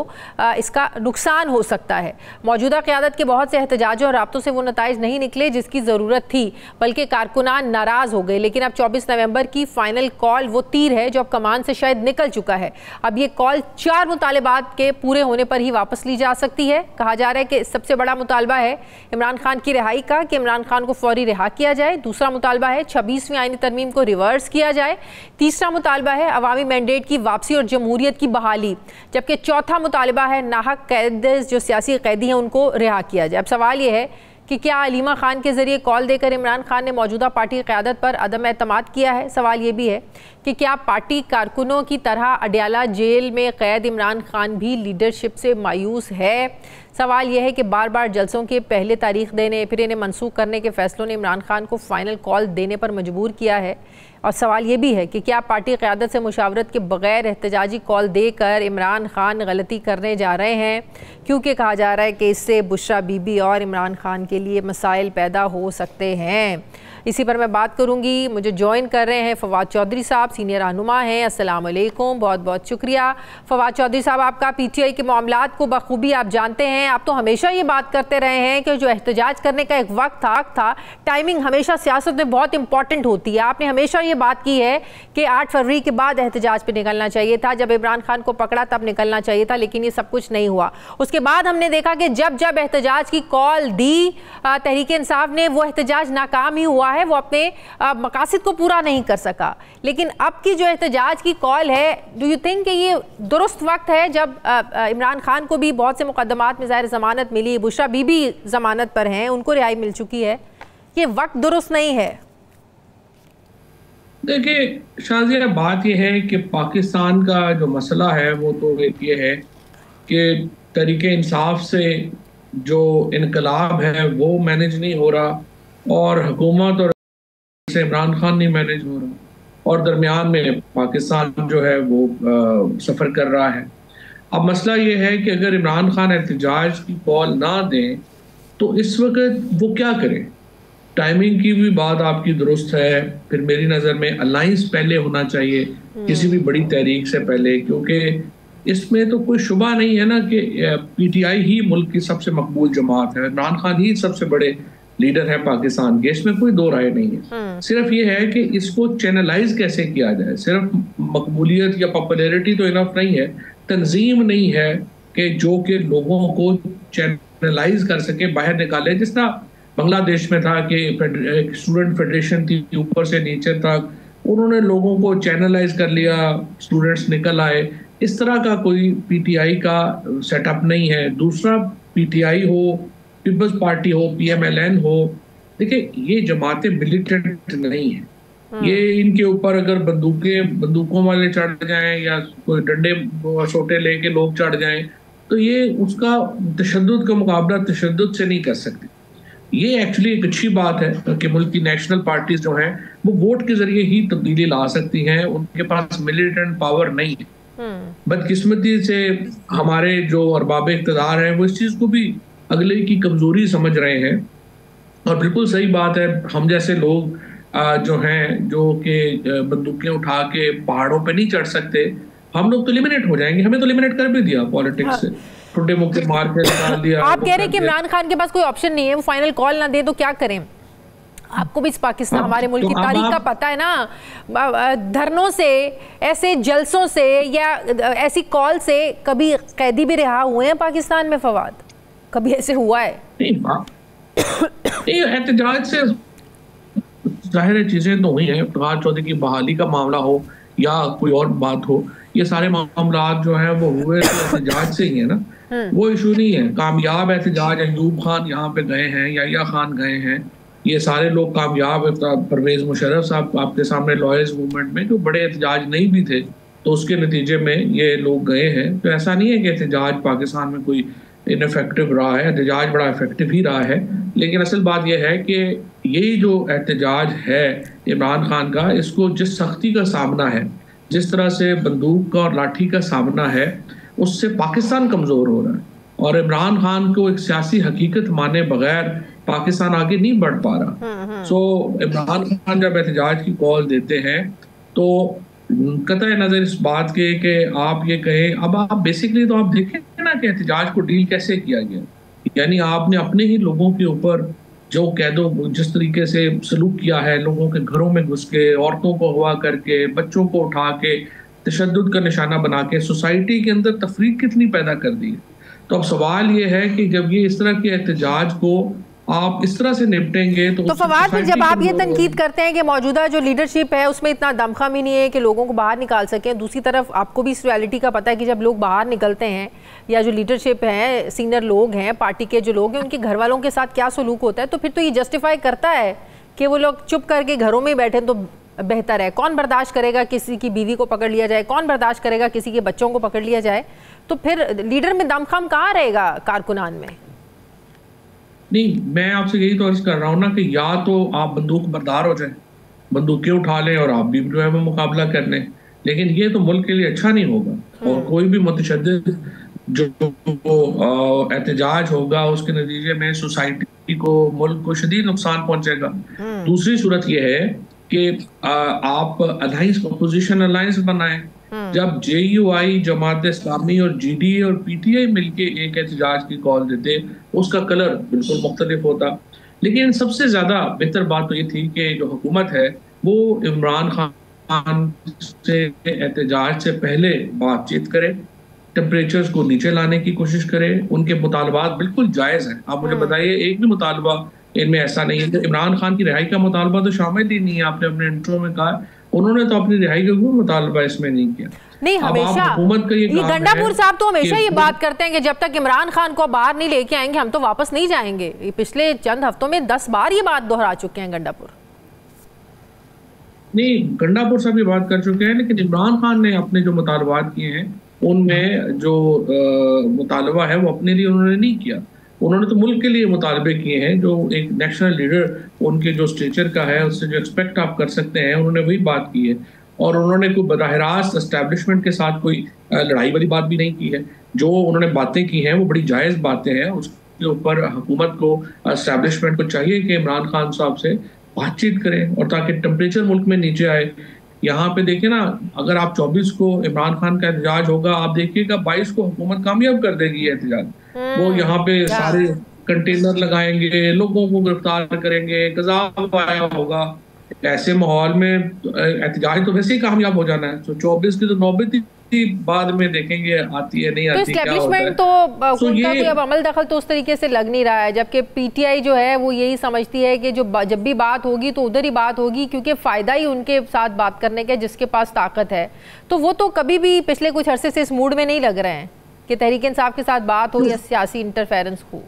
इसका नुकसान हो सकता है? मौजूदा क़यादत के बहुत से एहतजाजों और राब्तों से वो नताइज नहीं निकले जिसकी ज़रूरत थी, बल्कि कारकुनान नाराज़ हो गए। लेकिन अब 24 नवंबर की फ़ाइनल कॉल वो तीर है जो अब कमान से शायद निकल चुका है। अब ये कॉल 4 मुतालबात के पूरे होने पर ही वापस ली जा सकती है। कहा जा रहा है कि सबसे बड़ा मुतालबा है इमरान खान की रिहाई का, कि इमरान खान को फौरी रिहा किया जाए। दूसरा मुतालबा है 26वीं आईनी तरमीम को रिवर्स किया जाए। तीसरा मुतालबा है अवामी मैंडेट की वापसी और जमहूरियत की बहाली। जबकि चौथा मुतालबा है नाहक कैद जो सियासी कैदी हैं उनको रिहा किया जाए। अब सवाल ये है कि क्या अलीमा खान के ज़रिए कॉल देकर इमरान खान ने मौजूदा पार्टी की क़यादत पर अदम एतमाद किया है? सवाल ये भी है कि क्या पार्टी कारकुनों की तरह अडयाला जेल में कैद इमरान खान भी लीडरशिप से मायूस है? सवाल यह है कि बार बार जलसों के पहले तारीख देने फिर इन्हें मनसूख करने के फैसलों ने इमरान खान को फ़ाइनल कॉल देने पर मजबूर किया है। और सवाल ये भी है कि क्या पार्टी क़यादत से मुशावरत के बगैर एहतजाजी कॉल देकर इमरान खान गलती करने जा रहे हैं, क्योंकि कहा जा रहा है कि इससे बुशरा बीबी और इमरान खान के लिए मसाइल पैदा हो सकते हैं। इसी पर मैं बात करूंगी। मुझे ज्वाइन कर रहे हैं फवाद चौधरी साहब, सीनियर रहनुमा हैं। अस्सलाम वालेकुम, बहुत बहुत शुक्रिया। फवाद चौधरी साहब, आपका पीटीआई के मामलात को बखूबी आप जानते हैं। आप तो हमेशा ये बात करते रहे हैं कि जो एहतजाज करने का एक वक्त था, टाइमिंग हमेशा सियासत में बहुत इंपॉर्टेंट होती है। आपने हमेशा ये बात की है कि 8 फरवरी के बाद एहतजाज पर निकलना चाहिए था, जब इमरान खान को पकड़ा तब निकलना चाहिए था, लेकिन ये सब कुछ नहीं हुआ। उसके बाद हमने देखा कि जब जब एहतजाज की कॉल दी तहरीक इंसाफ ने, वो एहतजाज नाकाम ही हुआ है, वो अपने मकासद को पूरा नहीं कर सका। लेकिन अब की जो एहतजाज की कॉल है, डू यू थिंक कि ये दुरुस्त वक्त है जब इमरान खान को भी बहुत से मुकदमात में ज़ाहिर ज़मानत मिली, बुशरा बीबी ज़मानत पर हैं, उनको रिहाई मिल चुकी है, ये वक्त दुरुस्त नहीं है? देखिए शाज़िया, बात यह है कि पाकिस्तान का जो मसला है वो तो एक ये है कि तहरीक इंसाफ से जो इनकलाब है वो मैनेज नहीं हो रहा, और हुकूमत और से इमरान खान नहीं मैनेज हो रहा, और दरमियान में पाकिस्तान जो है वो सफ़र कर रहा है। अब मसला ये है कि अगर इमरान खान एहतजाज की कॉल ना दें तो इस वक्त वो क्या करें? टाइमिंग की भी बात आपकी दुरुस्त है। फिर मेरी नज़र में अलाइंस पहले होना चाहिए किसी भी बड़ी तहरीक से पहले, क्योंकि इसमें तो कोई शुबा नहीं है ना कि पीटीआई ही मुल्क की सबसे मकबूल जमात है, इमरान खान ही सबसे बड़े लीडर है पाकिस्तान के, इसमें कोई दो राय नहीं है। सिर्फ ये है कि इसको चैनलाइज कैसे किया जाए। सिर्फ मकबूलियत या पॉपुलैरिटी तो इनफ नहीं है, तंजीम नहीं है कि जो कि लोगों को चैनलाइज कर सके, बाहर निकाले। जिस तरह बांग्लादेश में था कि एक स्टूडेंट फेडरेशन थी, ऊपर से नीचे तक उन्होंने लोगों को चैनलाइज कर लिया, स्टूडेंट्स निकल आए। इस तरह का कोई पीटीआई का सेटअप नहीं है। दूसरा, पीटीआई हो, पीपल्स पार्टी हो, पीएमएलएन हो, देखिए ये जमातें मिलिटेंट नहीं है। ये इनके ऊपर अगर बंदूकों वाले चढ़ जाएं या कोई डंडे सोटे लेके लोग चढ़ जाएं तो ये उसका तशद्दुद का मुकाबला तशद्दुद से नहीं कर सकते। ये एक्चुअली एक अच्छी बात है कि मुल्क की नेशनल पार्टीज जो हैं वो वोट के जरिए ही तब्दीली ला सकती हैं, उनके पास मिलिटेंट पावर नहीं है। बदकिस्मती से हमारे जो अरबाब इक़्तिदार हैं वो इस चीज़ को भी अगले की कमजोरी समझ रहे हैं। और बिल्कुल सही बात है, हम जैसे लोग जो हैं जो कि बंदूकें उठा के पहाड़ों पे नहीं चढ़ सकते, हम लोग तो लिमिनेट हो जाएंगे। हमें तो लिमिनेट कर भी दिया पॉलिटिक्स से, छोटे मुक्के मार के निकाल दिया। आप कह रहे हैं कि इमरान खान के पास कोई ऑप्शन नहीं है, वो फाइनल कॉल ना दे तो क्या करें? आपको भी इस पाकिस्तान हमारे मुल्क की तारीख का पता है ना, धरनों से, ऐसे जलसों से या ऐसी कॉल से कभी कैदी भी रिहा हुए हैं पाकिस्तान में? फवाद, कभी ऐसे हुआ है? नहीं, एहतजाज से जाहिर चीजें तो हुई हैं। फवाद चौधरी की बहाली का मामला हो या कोई और बात हो, ये सारे मामला जो हैं वो हुए एहतजाज से ही है ना, वो इशू नहीं है। कामयाब एहतजाज, अयूब खान यहाँ पे गए हैं, याहिया खान गए हैं, ये सारे लोग कामयाब। परवेज मुशर्रफ साहब आपके सामने लॉयर्स मूवमेंट में जो बड़े एहतजाज नहीं भी थे तो उसके नतीजे में ये लोग गए हैं। तो ऐसा नहीं है कि एहतजाज पाकिस्तान में कोई इनफेक्टिव रहा है, एहतजाज बड़ा इफेक्टिव ही रहा है। लेकिन असल बात यह है कि यही जो एहतजाज है इमरान खान का, इसको जिस सख्ती का सामना है, जिस तरह से बंदूक का और लाठी का सामना है, उससे पाकिस्तान कमज़ोर हो रहा है। और इमरान खान को एक सियासी हकीकत माने बगैर पाकिस्तान आगे नहीं बढ़ पा रहा। सो इमरान खान जब एहतजाज की कॉल देते हैं तो कतई नजर इस बात के कि आप ये कहें, अब आप बेसिकली तो आप देखें ना कि एहतजाज को डील कैसे किया गया, यानी आपने अपने ही लोगों के ऊपर जो कैदों जिस तरीके से सलूक किया है, लोगों के घरों में घुस के, औरतों को अगवा करके, बच्चों को उठा के तशद्दुद का निशाना बना के सोसाइटी के अंदर तफरीक कितनी पैदा कर दी है। तो अब सवाल ये है कि जब ये इस तरह के एहतजाज को आप इस तरह से निपटेंगे तो फवाद फिर जब आप ये तनकीद करते हैं कि मौजूदा जो लीडरशिप है उसमें इतना दमखम ही नहीं है कि लोगों को बाहर निकाल सकें, दूसरी तरफ आपको भी इस रियलिटी का पता है कि जब लोग बाहर निकलते हैं या जो लीडरशिप है, सीनियर लोग हैं, पार्टी के जो लोग हैं, उनके घर वालों के साथ क्या सलूक होता है, तो फिर तो ये जस्टिफाई करता है कि वो लोग चुप करके घरों में बैठे तो बेहतर है। कौन बर्दाश्त करेगा किसी की बीवी को पकड़ लिया जाए, कौन बर्दाश्त करेगा किसी के बच्चों को पकड़ लिया जाए, तो फिर लीडर में दमखम कहाँ रहेगा कारकुनान में? नहीं, मैं आपसे यही तो अर्ज कर रहा हूँ ना कि या तो आप बंदूक बरदार हो जाए, बंदूकें उठा लें और आप भी जो है वो मुकाबला कर लें, लेकिन ये तो मुल्क के लिए अच्छा नहीं होगा। और कोई भी मुतशद्दिद जो एहतजाज होगा उसके नतीजे में सोसाइटी को, मुल्क को शदीद नुकसान पहुंचेगा। दूसरी सूरत यह है कि आप अलायंस, अपोजिशन अलायंस बनाएं। जब JUI, जमात इस्लामी और GD और PTI मिलके एक एहतजाज की कॉल देते, उसका कलर बिल्कुल मुख्तलिफ होता। लेकिन सबसे ज्यादा बेहतर बात तो ये थी कि जो हुकूमत है वो इमरान खान से एहतजाज से पहले बातचीत करे, टेम्परेचर्स को नीचे लाने की कोशिश करे। उनके मुतालबात बिल्कुल जायज़ हैं। आप मुझे बताइए, एक भी मुतालबा इनमें ऐसा नहीं है कि इमरान खान की रिहाई का मुतालबा तो शामिल ही नहीं है। आपने अपने इंट्रो में कहा उन्होंने तो अपनी रिहाई का कोई मुतालबा इसमें नहीं किया। नहीं, हमेशा ये गंडापुर साहब तो हमेशा ये बात करते हैं कि जब तक इमरान खान को बाहर नहीं लेके आएंगे हम तो वापस नहीं जाएंगे। पिछले चंद हफ्तों में 10 बार ये बात दोहरा चुके हैं गंडापुर। नहीं, गंडापुर साहब ये बात कर चुके हैं, लेकिन इमरान खान ने अपने जो मुतालबात किए हैं उनमें जो मुतालबा है वो अपने लिए उन्होंने नहीं किया। उन्होंने तो मुल्क के लिए मुतालबे किए हैं। जो एक नेशनल लीडर उनके जो स्टेचर का है उससे जो एक्सपेक्ट आप कर सकते हैं, उन्होंने वही बात की है। और उन्होंने कोई बराह रास्त एस्टेब्लिशमेंट के साथ कोई लड़ाई वाली बात भी नहीं की है। जो उन्होंने बातें की हैं वो बड़ी जायज़ बातें हैं। उसके ऊपर हुकूमत को, एस्टेब्लिशमेंट को चाहिए कि इमरान खान साहब से बातचीत करें और ताकि टेम्परेचर मुल्क में नीचे आए। यहाँ पे देखिए ना, अगर आप 24 को इमरान खान का एहतजाज होगा, आप देखिएगा 22 को हुकूमत कामयाब कर देगी एहतजाज। वो यहाँ पे सारे कंटेनर लगाएंगे, लोगों को गिरफ्तार करेंगे, कज़ाब आया होगा। ऐसे माहौल में एहतजाज तो वैसे ही कामयाब हो जाना है। तो 24 की तो नौबत ही बाद में देखेंगे आती है नहीं आती, क्या होता है। तो उनका कोई अब अमल दखल तो उस तरीके से लग नहीं रहा है, जबकि PTI जो है वो यही समझती है कि जब भी बात होगी तो उधर ही बात होगी, क्योंकि फ़ायदा ही उनके साथ बात करने का जिसके पास ताकत है। तो वो तो कभी भी पिछले कुछ अरसे से इस मूड में नहीं लग रहे हैं कि तहरीक इंसाफ के साथ बात हो या सियासी इंटरफेरेंस हो।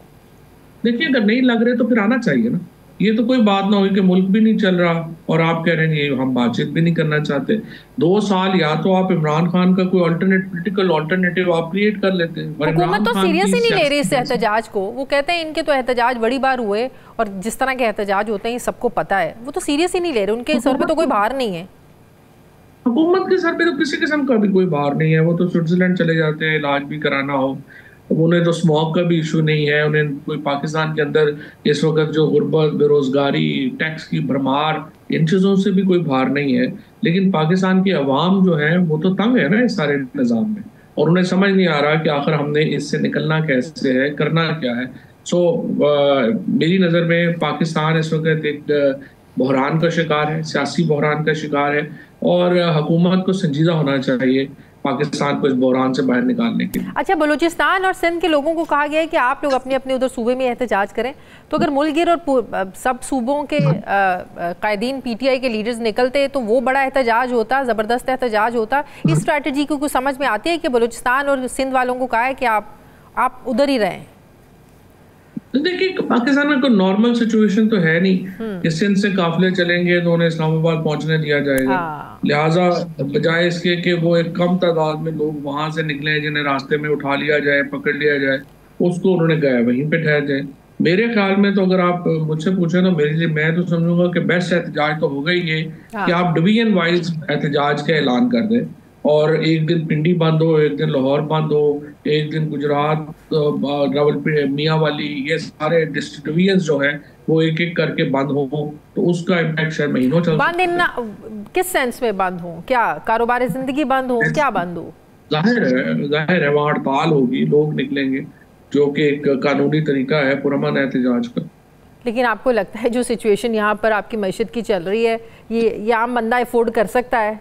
देखिए, अगर नहीं लग रहे तो फिर आना चाहिए ना। ये तो कोई बात ना हुई कि मुल्क भी नहीं चल रहा और आप कह रहे हैं हम बातचीत भी नहीं करना चाहते। 2 साल या तो आप इमरान खान का कोई पॉलिटिकल ऑल्टरनेटिव आप क्रिएट कर लेते हैं। हुकूमत तो सीरियस ही नहीं ले रही इस एहतजाज को। वो कहते हैं इनके तो एहतजाज बड़ी बार हुए और जिस तरह के एहतजाज होते हैं ये सबको पता है। वो तो सीरियस ही नहीं ले रहे, उनके सर पे तो कोई भार नहीं है। हुकूमत के सर पे तो किसी किस्म का भी कोई भार नहीं है। वो तो स्विट्जरलैंड चले जाते हैं इलाज भी कराना हो, उन्हें तो स्मॉग का भी इशू नहीं है। उन्हें कोई पाकिस्तान के अंदर इस वक्त जो गुर्बत, बेरोजगारी, टैक्स की भरमार, इन चीज़ों से भी कोई भार नहीं है। लेकिन पाकिस्तान की अवाम जो है वो तो तंग है ना इस सारे निज़ाम में, और उन्हें समझ नहीं आ रहा कि आखिर हमने इससे निकलना कैसे है, करना क्या है। सो मेरी नज़र में पाकिस्तान इस वक्त एक बहरान का शिकार है, सियासी बहरान का शिकार है, और हुकूमत को संजीदा होना चाहिए पाकिस्तान को इस बहरान से बाहर निकालने के लिए। अच्छा, बलूचिस्तान और सिंध के लोगों को कहा गया है कि आप लोग अपने अपने उधर सूबे में एहतजाज करें। तो अगर मुल्क और सब सूबों के कायदीन PTI के लीडर्स निकलते तो वो बड़ा एहतजाज होता, ज़बरदस्त एहतजाज होता। इस स्ट्रैटेजी को कुछ समझ में आती है कि बलूचिस्तान और सिंध वालों को कहा है कि आप उधर ही रहें? देखिए, पाकिस्तान में कोई नॉर्मल सिचुएशन तो है नहीं कि सिंध से काफिले चलेंगे तो उन्हें इस्लामाबाद पहुंचने दिया जाएगा। लिहाजा बजाय इसके कि वो एक कम तादाद में लोग वहां से निकले जिन्हें रास्ते में उठा लिया जाए, पकड़ लिया जाए, उसको उन्होंने कहा वहीं पे ठहर जाए। मेरे ख्याल में तो अगर आप मुझसे पूछे तो मेरे लिए, मैं तो समझूंगा कि बेस्ट एहतजाज तो होगा ही ये कि आप डिवीजन वाइज एहतजाज का ऐलान कर दें और एक दिन पिंडी बंद हो, एक दिन लाहौर बंद हो, एक दिन गुजरात, रावलपिंडी, मियांवाली, ये सारे डिस्ट्रिक्ट जो है वो एक एक करके बंद हो, तो उसका इम्पैक्ट शायद महीनों चल बंद इन किस सेंस में बंद हो? क्या कारोबारी जिंदगी बंद हो, क्या बंद हो? जाहिर है वहाँ हड़ताल होगी, लोग निकलेंगे, जो कि एक कानूनी तरीका है पुरअमन एहतजाज का। लेकिन आपको लगता है जो सिचुएशन यहाँ पर आपकी मईशत की चल रही है, ये आम बंदा अफोर्ड कर सकता है?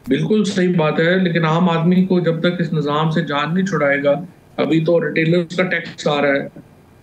बिल्कुल सही बात है, लेकिन आम आदमी को जब तक इस निज़ाम से जान नहीं छुड़ाएगा, अभी तो रिटेलर्स का टैक्स आ रहा है,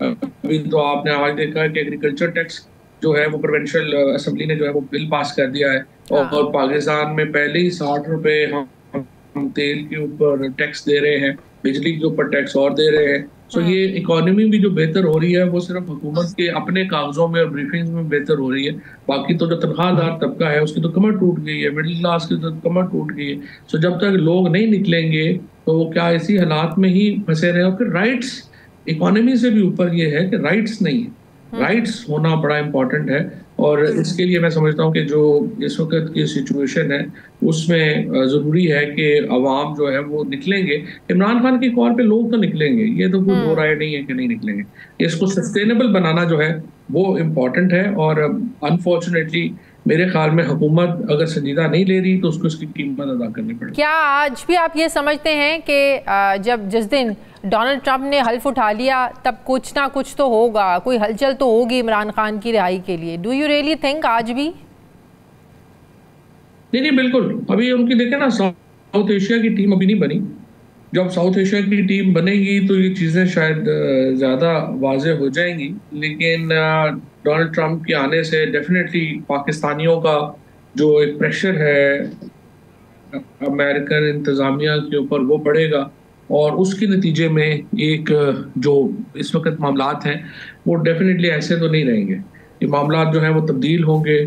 अभी तो आपने आज देखा है कि एग्रीकल्चर टैक्स जो है वो प्रोविंशियल असेंबली ने जो है वो बिल पास कर दिया है, और पाकिस्तान में पहले ही 60 रुपए हम तेल के ऊपर टैक्स दे रहे हैं, बिजली के ऊपर टैक्स और दे रहे हैं। सो ये इकोनॉमी भी जो बेहतर हो रही है वो सिर्फ हुकूमत के अपने कागजों में और ब्रीफिंग्स में बेहतर हो रही है, बाकी तो जो तनख्वाहदार तबका है उसकी तो कमर टूट गई है, मिडिल क्लास की तो कमर टूट गई है। सो जब तक लोग नहीं निकलेंगे तो वो क्या इसी हालात में ही फंसे रहे। और फिर राइट्स, इकोनॉमी से भी ऊपर ये है कि राइट्स नहीं है, राइट्स होना बड़ा इंपॉर्टेंट है, और इसके लिए मैं समझता हूँ कि जो इस वक्त की सिचुएशन है उसमें ज़रूरी है कि अवाम जो है वो निकलेंगे। इमरान खान की कॉल पे लोग तो निकलेंगे, ये तो कोई दो राय नहीं है कि नहीं निकलेंगे। इसको सस्टेनेबल बनाना जो है वो इम्पॉर्टेंट है, और अनफॉर्चुनेटली मेरे ख्याल में हुकूमत अगर संजीदा नहीं ले रही तो उसको इसकी कीमत अदा करनी पड़ेगी। क्या आज भी आप ये समझते हैं कि जब जिस दिन डोनाल्ड ट्रंप ने हल्फ उठा लिया तब कुछ ना कुछ तो होगा, कोई हलचल तो होगी इमरान खान की रिहाई के लिए? डू यू रियली थिंक आज भी? नहीं, बिल्कुल। अभी उनकी देखें ना, साउथ एशिया की टीम अभी नहीं बनी, जब साउथ एशिया की टीम बनेगी तो ये चीज़ें शायद ज़्यादा वाज़ेह हो जाएंगी। लेकिन डोनाल्ड ट्रंप के आने से डेफिनेटली पाकिस्तानियों का जो एक प्रेशर है अमेरिकन इंतज़ामिया के ऊपर वो बढ़ेगा, और उसके नतीजे में एक जो इस वक्त मामलात हैं वो डेफिनेटली ऐसे तो नहीं रहेंगे, ये मामलात जो हैं वो तब्दील होंगे।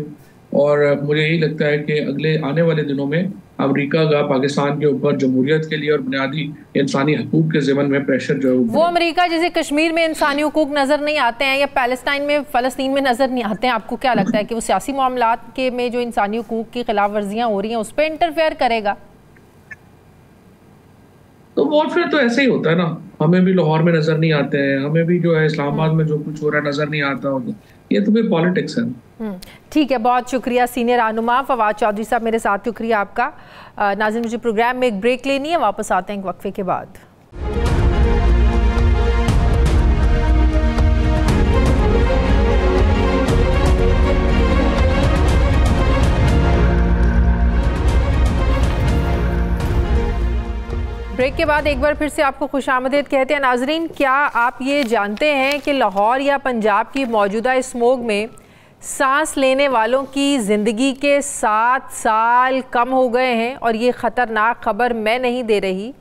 और मुझे यही लगता है कि अगले आने वाले दिनों में अमेरिका का पाकिस्तान के ऊपर जमहूरियत के लिए और बुनियादी इंसानी हकूक के ज़िमन में प्रेशर जो है वो अमेरिका जैसे कश्मीर में इंसानी हकूक नज़र नहीं आते हैं या पैलेस्टाइन में, फ़लस्तीन में नज़र नहीं आते हैं, आपको क्या लगता है कि वो सियासी मामलात के में जो इंसानी हकूक की खिलाफ वर्जियाँ हो रही हैं उस पर इंटरफेयर करेगा? तो वॉरफेयर तो ऐसे ही होता है ना, हमें भी लाहौर में नजर नहीं आते हैं, हमें भी जो है इस्लामाबाद में जो कुछ हो रहा है नजर नहीं आता होगा, ये तो फिर पॉलिटिक्स है। ठीक है, बहुत शुक्रिया सीनियर रहनुमा फवाद चौधरी साहब, मेरे साथ शुक्रिया आपका। नाज़रीन, मुझे प्रोग्राम में एक ब्रेक लेनी है, वापस आते हैं एक वक्फे के बाद। ब्रेक के बाद एक बार फिर से आपको खुशामदीद कहते हैं। नाजरीन, क्या आप ये जानते हैं कि लाहौर या पंजाब की मौजूदा स्मोग में सांस लेने वालों की ज़िंदगी के 7 साल कम हो गए हैं? और ये ख़तरनाक खबर मैं नहीं दे रही,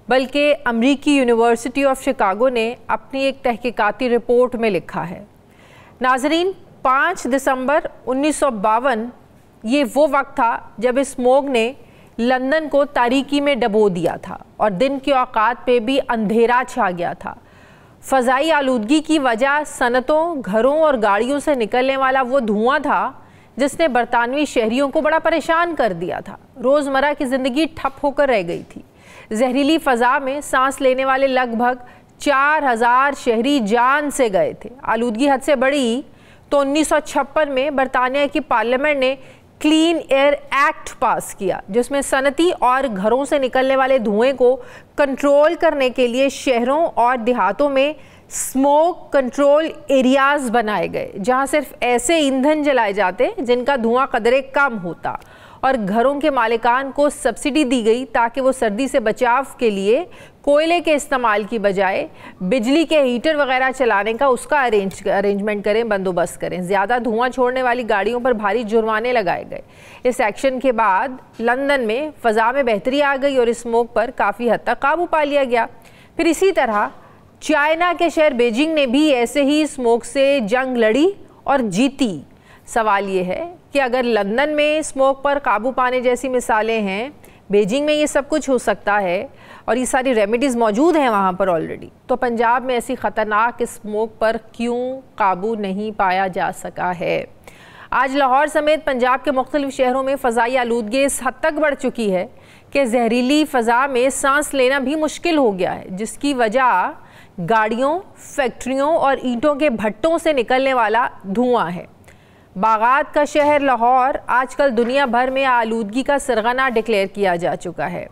बल्कि अमरीकी यूनिवर्सिटी ऑफ शिकागो ने अपनी एक तहकीकाती रिपोर्ट में लिखा है। नाजरीन, 5 दिसंबर 1952 ये वो वक्त था जब स्मोग ने लंदन को तारीकी में डबो दिया था और दिन के औकात पे भी अंधेरा छा गया था। फ़ज़ाई आलूदगी की वजह सनतों, घरों और गाड़ियों से निकलने वाला वो धुआं था जिसने बरतानवी शहरियों को बड़ा परेशान कर दिया था। रोज़मर्रा की ज़िंदगी ठप होकर रह गई थी। जहरीली फ़ज़ा में सांस लेने वाले लगभग 4000 शहरी जान से गए थे। आलूदगी हद से बढ़ी तो 1956 में बरतानिया की पार्लियामेंट ने क्लीन एयर एक्ट पास किया, जिसमें सनती और घरों से निकलने वाले धुएं को कंट्रोल करने के लिए शहरों और देहातों में स्मोक कंट्रोल एरियाज़ बनाए गए, जहां सिर्फ ऐसे ईंधन जलाए जाते जिनका धुआं कदरे कम होता, और घरों के मालिकान को सब्सिडी दी गई ताकि वो सर्दी से बचाव के लिए कोयले के इस्तेमाल की बजाय बिजली के हीटर वगैरह चलाने का उसका अरेंजमेंट करें, बंदोबस्त करें। ज़्यादा धुआं छोड़ने वाली गाड़ियों पर भारी जुर्माने लगाए गए। इस एक्शन के बाद लंदन में फ़ज़ा में बेहतरी आ गई और स्मोक पर काफ़ी हद तक काबू पा लिया गया। फिर इसी तरह चाइना के शहर बीजिंग ने भी ऐसे ही स्मोक से जंग लड़ी और जीती। सवाल ये है कि अगर लंदन में स्मोक पर काबू पाने जैसी मिसालें हैं, बीजिंग में ये सब कुछ हो सकता है और ये सारी रेमेडीज़ मौजूद हैं वहाँ पर ऑलरेडी, तो पंजाब में ऐसी ख़तरनाक स्मोक पर क्यों काबू नहीं पाया जा सका है? आज लाहौर समेत पंजाब के मुख्तलिफ शहरों में फ़ज़ाई आलूदगी इस हद तक बढ़ चुकी है कि जहरीली फ़ज़ा में सांस लेना भी मुश्किल हो गया है, जिसकी वजह गाड़ियों, फैक्ट्रियों और ईंटों के भट्टों से निकलने वाला धुआं है। बागात का शहर लाहौर आजकल दुनिया भर में आलूदगी का सरगना डिक्लेयर किया जा चुका है।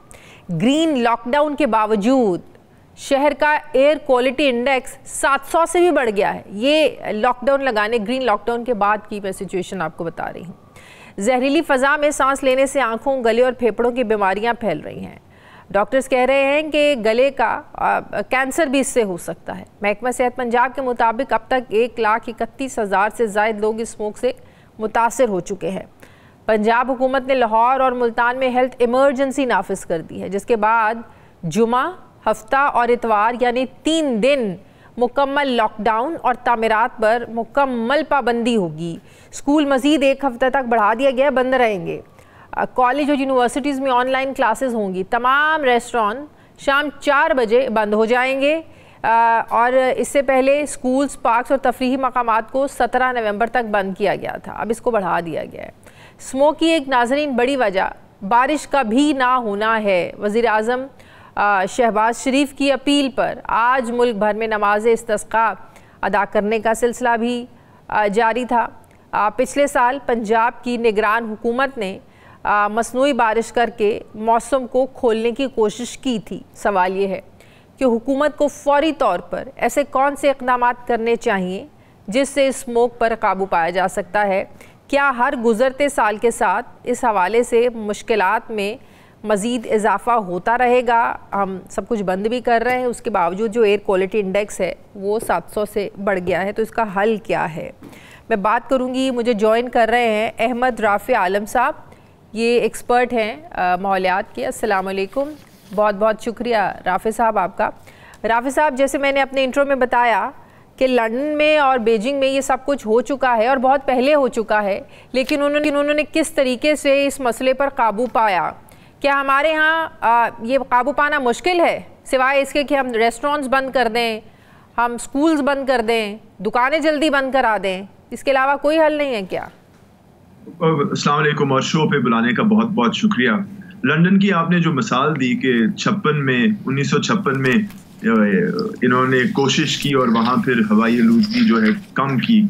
ग्रीन लॉकडाउन के बावजूद शहर का एयर क्वालिटी इंडेक्स 700 से भी बढ़ गया है। ये लॉकडाउन लगाने, ग्रीन लॉकडाउन के बाद की मैं सिचुएशन आपको बता रही हूँ। जहरीली फ़ज़ा में सांस लेने से आंखों, गले और फेफड़ों की बीमारियां फैल रही हैं। डॉक्टर्स कह रहे हैं कि गले का कैंसर भी इससे हो सकता है। महकमा सेहत पंजाब के मुताबिक अब तक 1,31,000 से ज़ायद लोग इस स्मोक से मुतासर हो चुके हैं। पंजाब हुकूमत ने लाहौर और मुल्तान में हेल्थ इमरजेंसी नाफिज कर दी है, जिसके बाद जुमा, हफ्ता और इतवार यानी 3 दिन मुकम्मल लॉकडाउन और तामीरात पर मुकम्मल पाबंदी होगी। स्कूल मज़ीद 1 हफ्ते तक बढ़ा दिया गया, बंद रहेंगे। कॉलेज और यूनिवर्सिटीज़ में ऑनलाइन क्लासेस होंगी। तमाम रेस्टोरेंट शाम 4 बजे बंद हो जाएंगे और इससे पहले स्कूल्स, पार्क्स और तफरीही मकामात को 17 नवंबर तक बंद किया गया था, अब इसको बढ़ा दिया गया है। स्मोक की एक नाज़रीन बड़ी वजह बारिश का भी ना होना है। वज़ीर आज़म शहबाज शरीफ की अपील पर आज मुल्क भर में नमाज इस्तिस्का अदा करने का सिलसिला भी जारी था। पिछले साल पंजाब की निगरान हुकूमत ने मसनूई बारिश करके मौसम को खोलने की कोशिश की थी। सवाल ये है कि हुकूमत को फौरी तौर पर ऐसे कौन से इक़दाम करने चाहिए जिससे स्मोक पर काबू पाया जा सकता है। क्या हर गुज़रते साल के साथ इस हवाले से मुश्किलात में मज़ीद इजाफ़ा होता रहेगा? हम सब कुछ बंद भी कर रहे हैं, उसके बावजूद जो एयर क्वालिटी इंडेक्स है वो 700 से बढ़ गया है, तो इसका हल क्या है? मैं बात करूंगी। मुझे ज्वाइन कर रहे हैं अहमद राफ़ी आलम साहब, ये एक्सपर्ट हैं माहौलियात के। अस्सलाम वालेकुम, बहुत बहुत शुक्रिया राफ़ी साहब आपका। राफ़ी साहब, जैसे मैंने अपने इंट्रो में बताया कि लंदन में और बीजिंग में ये सब कुछ हो चुका है और बहुत पहले हो चुका है, लेकिन उन्होंने किस तरीके से इस मसले पर काबू पाया? क्या हमारे यहाँ ये काबू पाना मुश्किल है, सिवाय इसके कि हम रेस्टोरेंट्स बंद कर दें, हम स्कूल्स बंद कर दें, दुकानें जल्दी बंद करा दें, इसके अलावा कोई हल नहीं है क्या? अस्सलाम वालेकुम और शो पे बुलाने का बहुत बहुत शुक्रिया। लंदन की आपने जो मिसाल दी कि 1956 में इन्होंने कोशिश की और वहाँ फिर हवाई आलूदगी जो है कम की,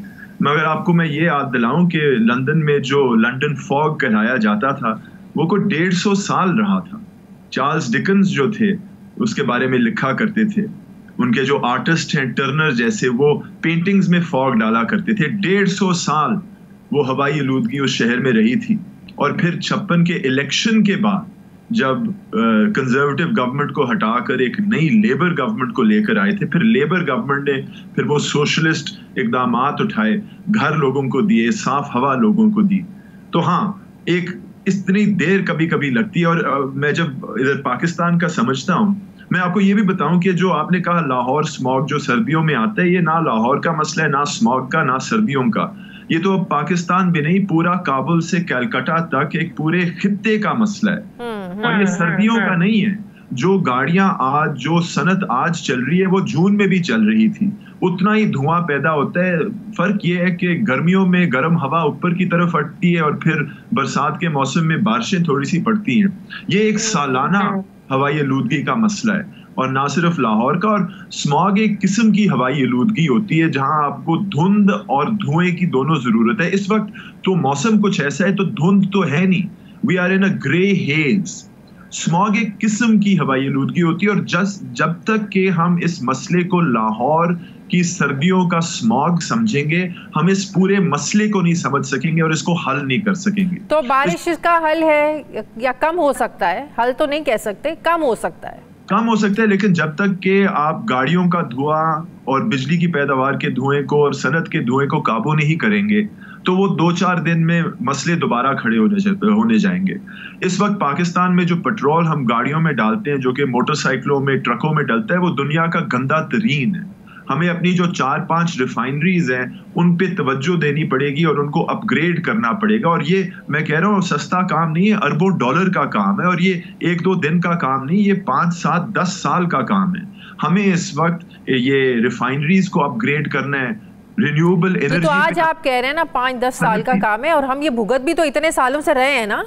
मगर आपको मैं ये याद दिलाऊं कि लंदन में जो लंदन फॉग कहलाया जाता था वो को 150 साल रहा था। चार्ल्स डिकन्स जो थे उसके बारे में लिखा करते थे। उनके जो आर्टिस्ट हैं टर्नर जैसे, वो पेंटिंग्स में फॉग डाला करते थे। 150 साल वो हवाई आलूदगी उस शहर में रही थी। और फिर 56 के इलेक्शन के बाद जब कंजर्वेटिव गवर्नमेंट को हटाकर एक नई लेबर गवर्नमेंट को लेकर आए थे, फिर लेबर गवर्नमेंट ने फिर वो सोशलिस्ट इकदामात उठाए, घर लोगों को दिए, साफ हवा लोगों को दी। तो हाँ, एक इतनी देर कभी कभी लगती है। और मैं जब इधर पाकिस्तान का समझता हूँ, मैं आपको ये भी बताऊं कि जो आपने कहा लाहौर स्मॉग जो सर्दियों में आता है, ये ना लाहौर का मसला है, ना स्मॉग का, ना सर्दियों का। ये तो पाकिस्तान भी नहीं, पूरा काबुल से कलकत्ता तक एक पूरे खित्ते का मसला है। और ये सर्दियों का नहीं है। जो गाड़ियां आज, जो सनत आज चल रही है वो जून में भी चल रही थी, उतना ही धुआं पैदा होता है। फर्क ये है कि गर्मियों में गर्म हवा ऊपर की तरफ फटती है और फिर बरसात के मौसम में बारिशें थोड़ी सी पड़ती हैं। ये एक सालाना हवाई आलूदगी का मसला है और ना सिर्फ लाहौर का। और स्मॉग एक किस्म की हवाई आलूदगी होती है जहां आपको धुंध और धुएं की दोनों जरूरत है। इस वक्त तो मौसम कुछ ऐसा है, तो धुंध तो है नहीं, we are in a grey haze. Smog एक किस्म की हवाई आलूदगी होती है और जब तक कि हम इस मसले को लाहौर की सर्दियों का स्मॉग समझेंगे, हम इस पूरे मसले को नहीं समझ सकेंगे और इसको हल नहीं कर सकेंगे। तो बारिश इसका हल है या कम हो सकता है? हल तो नहीं कह सकते, कम हो सकता है। कम हो सकता है, लेकिन जब तक कि आप गाड़ियों का धुआं और बिजली की पैदावार के धुएं को और सनत के धुएं को काबू नहीं करेंगे तो वो 2-4 दिन में मसले दोबारा खड़े होने जाएंगे। इस वक्त पाकिस्तान में जो पेट्रोल हम गाड़ियों में डालते हैं, जो कि मोटरसाइकिलों में, ट्रकों में डलता है, वो दुनिया का गंदा तरीन है। हमें अपनी जो 4-5 रिफाइनरीज हैं उन पे तवज्जो देनी पड़ेगी और उनको अपग्रेड करना पड़ेगा। और ये मैं कह रहा हूँ सस्ता काम नहीं है, अरबों डॉलर का काम है। और ये 1-2 दिन का काम नहीं, ये 5-7-10 साल का काम है। हमें इस वक्त ये रिफाइनरीज को अपग्रेड करना है, रिन्यूएबल एनर्जी। तो आज आप कह रहे हैं ना 5-10 साल का काम है, और हम ये भुगत भी तो इतने सालों से रहे हैं ना।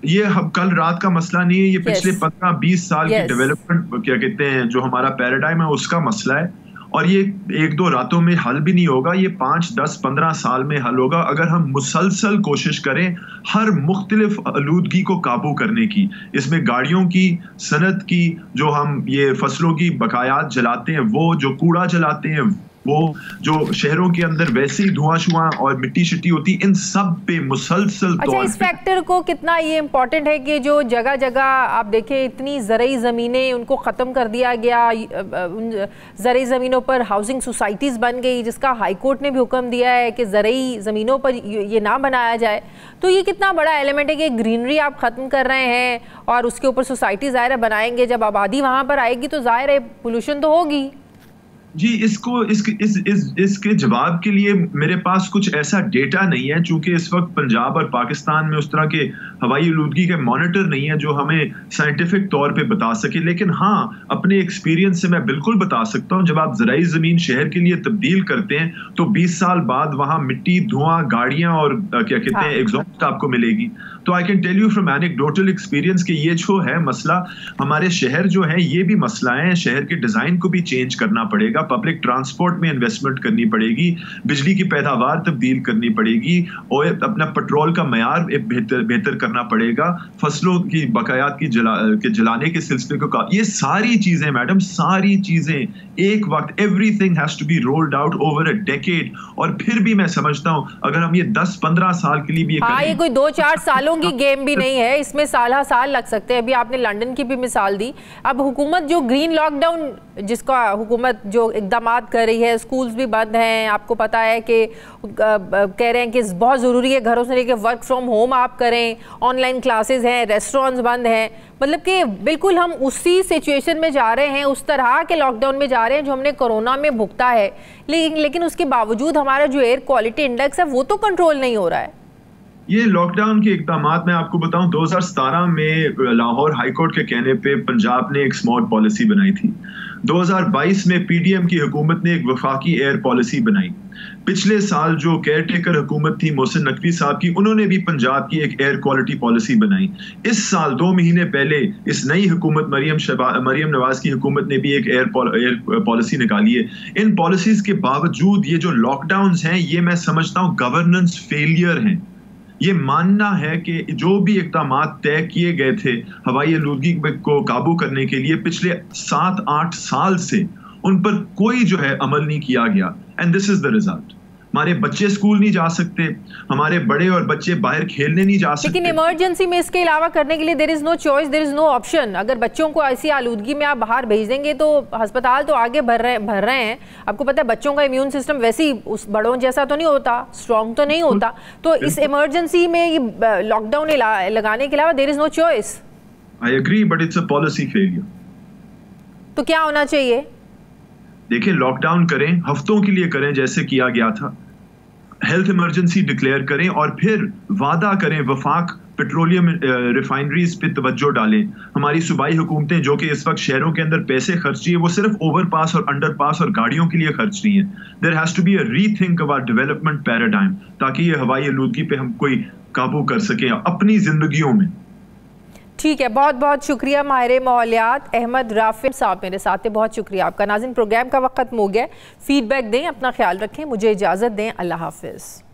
ये हम कल रात का मसला नहीं है, ये पिछले 15-20 साल की डेवलपमेंट क्या कहते हैं जो हमारा पैराडाइम है उसका मसला है, और ये 1-2 रातों में हल भी नहीं होगा, ये 5-10-15 साल में हल होगा अगर हम मुसलसल कोशिश करें हर मुख्तलिफ आलूदगी को काबू करने की। इसमें गाड़ियों की, सनत की, जो हम ये फसलों की बकायात जलाते हैं वो, जो कूड़ा जलाते हैं वो, जो शहरों के अंदर वैसे ही धुआं और मिट्टी शिट्टी होती, इन सब पे मुसलसल अच्छा, इस फैक्टर को कितना ये इम्पोर्टेंट है कि जो जगह जगह आप देखें इतनी ज़रई ज़मीनें उनको ख़त्म कर दिया गया, उन ज़रई ज़मीनों पर हाउसिंग सोसाइटीज़ बन गई, जिसका हाई कोर्ट ने भी हुक्म दिया है कि ज़रई ज़मीनों पर ये ना बनाया जाए। तो ये कितना बड़ा एलिमेंट है कि ग्रीनरी आप ख़त्म कर रहे हैं और उसके ऊपर सोसाइटी ज़ाहिर है बनाएंगे, जब आबादी वहाँ पर आएगी तो ज़ाहिर है पोल्यूशन तो होगी। जी, इसके जवाब के लिए मेरे पास कुछ ऐसा डेटा नहीं है, चूंकि इस वक्त पंजाब और पाकिस्तान में उस तरह के हवाई आलूदगी के मॉनिटर नहीं है जो हमें साइंटिफिक तौर पे बता सके। लेकिन हाँ, अपने एक्सपीरियंस से मैं बिल्कुल बता सकता हूँ, जब आप ज़राई ज़मीन शहर के लिए तब्दील करते हैं तो 20 साल बाद वहाँ मिट्टी, धुआं, गाड़ियाँ और क्या कहते हैं एग्जॉस्ट आपको मिलेगी। तो I can tell you from anecdotal experience कि ये जो है मसला, हमारे शहर जो है ये भी मसला है, शहर के डिजाइन को भी चेंज करना पड़ेगा, पब्लिक ट्रांसपोर्ट में इन्वेस्टमेंट करनी पड़ेगी, बिजली की पैदावार तब्दील करनी पड़ेगी, और अपना पेट्रोल का मयार बेहतर करना पड़ेगा, फसलों की बकायात की जलाने के सिलसिले को, ये सारी चीजें मैडम, सारी चीजें एक वक्त, everything has to be rolled out over a decade. और फिर भी मैं समझता हूं अगर हम ये 10-15 साल के लिए भी ये कोई 2-4 सालों की गेम भी नहीं है, इसमें साल लग सकते हैं। अभी आपने लंदन की भी मिसाल दी। अब हुकूमत जो ग्रीन लॉकडाउन जिसका हुकूमत जो इक़दामात कर रही है, स्कूल्स भी बंद हैं, आपको पता है कि कह रहे हैं कि बहुत ज़रूरी है घरों से लेकर वर्क फ्रॉम होम आप करें, ऑनलाइन क्लासेस हैं, रेस्टोरेंट्स बंद हैं, मतलब कि बिल्कुल हम उसी सिचुएशन में जा रहे हैं, उस तरह के लॉकडाउन में जा रहे हैं जो हमने कोरोना में भुगता है। लेकिन उसके बावजूद हमारा जो एयर क्वालिटी इंडेक्स है वो तो कंट्रोल नहीं हो रहा है। ये लॉकडाउन के इक़दामात मैं आपको बताऊं, 2017 में लाहौर हाई कोर्ट के कहने पे पंजाब ने एक स्मार्ट पॉलिसी बनाई थी। 2022 में पीडीएम की हुकूमत ने एक वफाकी एयर पॉलिसी बनाई। पिछले साल जो केयर टेकर हुकूमत थी मोहसिन नकवी साहब की, उन्होंने भी पंजाब की एक एयर क्वालिटी पॉलिसी बनाई। इस साल 2 महीने पहले इस नई हुकूमत मरियम नवाज की हुकूमत ने भी एक एयर पॉलिसी निकाली है। इन पॉलिसीज के बावजूद ये जो लॉकडाउन्स हैं, ये मैं समझता हूँ गवर्नेंस फेलियर हैं। ये मानना है कि जो भी इक़दामात तय किए गए थे हवाई आलूदगी को काबू करने के लिए पिछले 7-8 साल से, उन पर कोई जो है अमल नहीं किया गया, and this is the result. हमारे बच्चे स्कूल नहीं जा सकते, हमारे बड़े और बच्चे बाहर खेलने नहीं जा सकते। लेकिन इमरजेंसी में इसके अलावा करने के लिए there is no choice, there is no option. अगर बच्चों को ऐसी आलूदगी में आप बाहर भेज देंगे तो अस्पताल तो आगे भर रहे हैं। आपको पता है बच्चों का इम्यून सिस्टम वैसे ही उस बड़ों जैसा तो नहीं होता, स्ट्रॉन्ग तो नहीं होता। तो इस इमरजेंसी में ये लॉकडाउन लगाने के अलावा there is no choice. I agree, but it's a policy failure. तो क्या होना चाहिए? देखिए, लॉकडाउन करें, हफ्तों के लिए करें जैसे किया गया था, हेल्थ इमरजेंसी डिक्लेयर करें और फिर वादा करें, वफाक पेट्रोलियम रिफाइनरीज पे तवज्जो डालें। हमारी सूबाई हुकूमतें जो कि इस वक्त शहरों के अंदर पैसे खर्च रही है, वो सिर्फ ओवरपास और अंडरपास और गाड़ियों के लिए खर्च रही है। There has to be a rethink about development paradigm, ताकि ये हवाई आलूदगी पे हम कोई काबू कर सकें अपनी जिंदगियों में। ठीक है, बहुत बहुत शुक्रिया माहिर माहौलियात अहमद राफिम साहब मेरे साथ थे, बहुत शुक्रिया आपका। नाज़रीन, प्रोग्राम का वक्त खत्म हो गया, फीडबैक दें, अपना ख्याल रखें, मुझे इजाज़त दें, अल्लाह हाफिज़।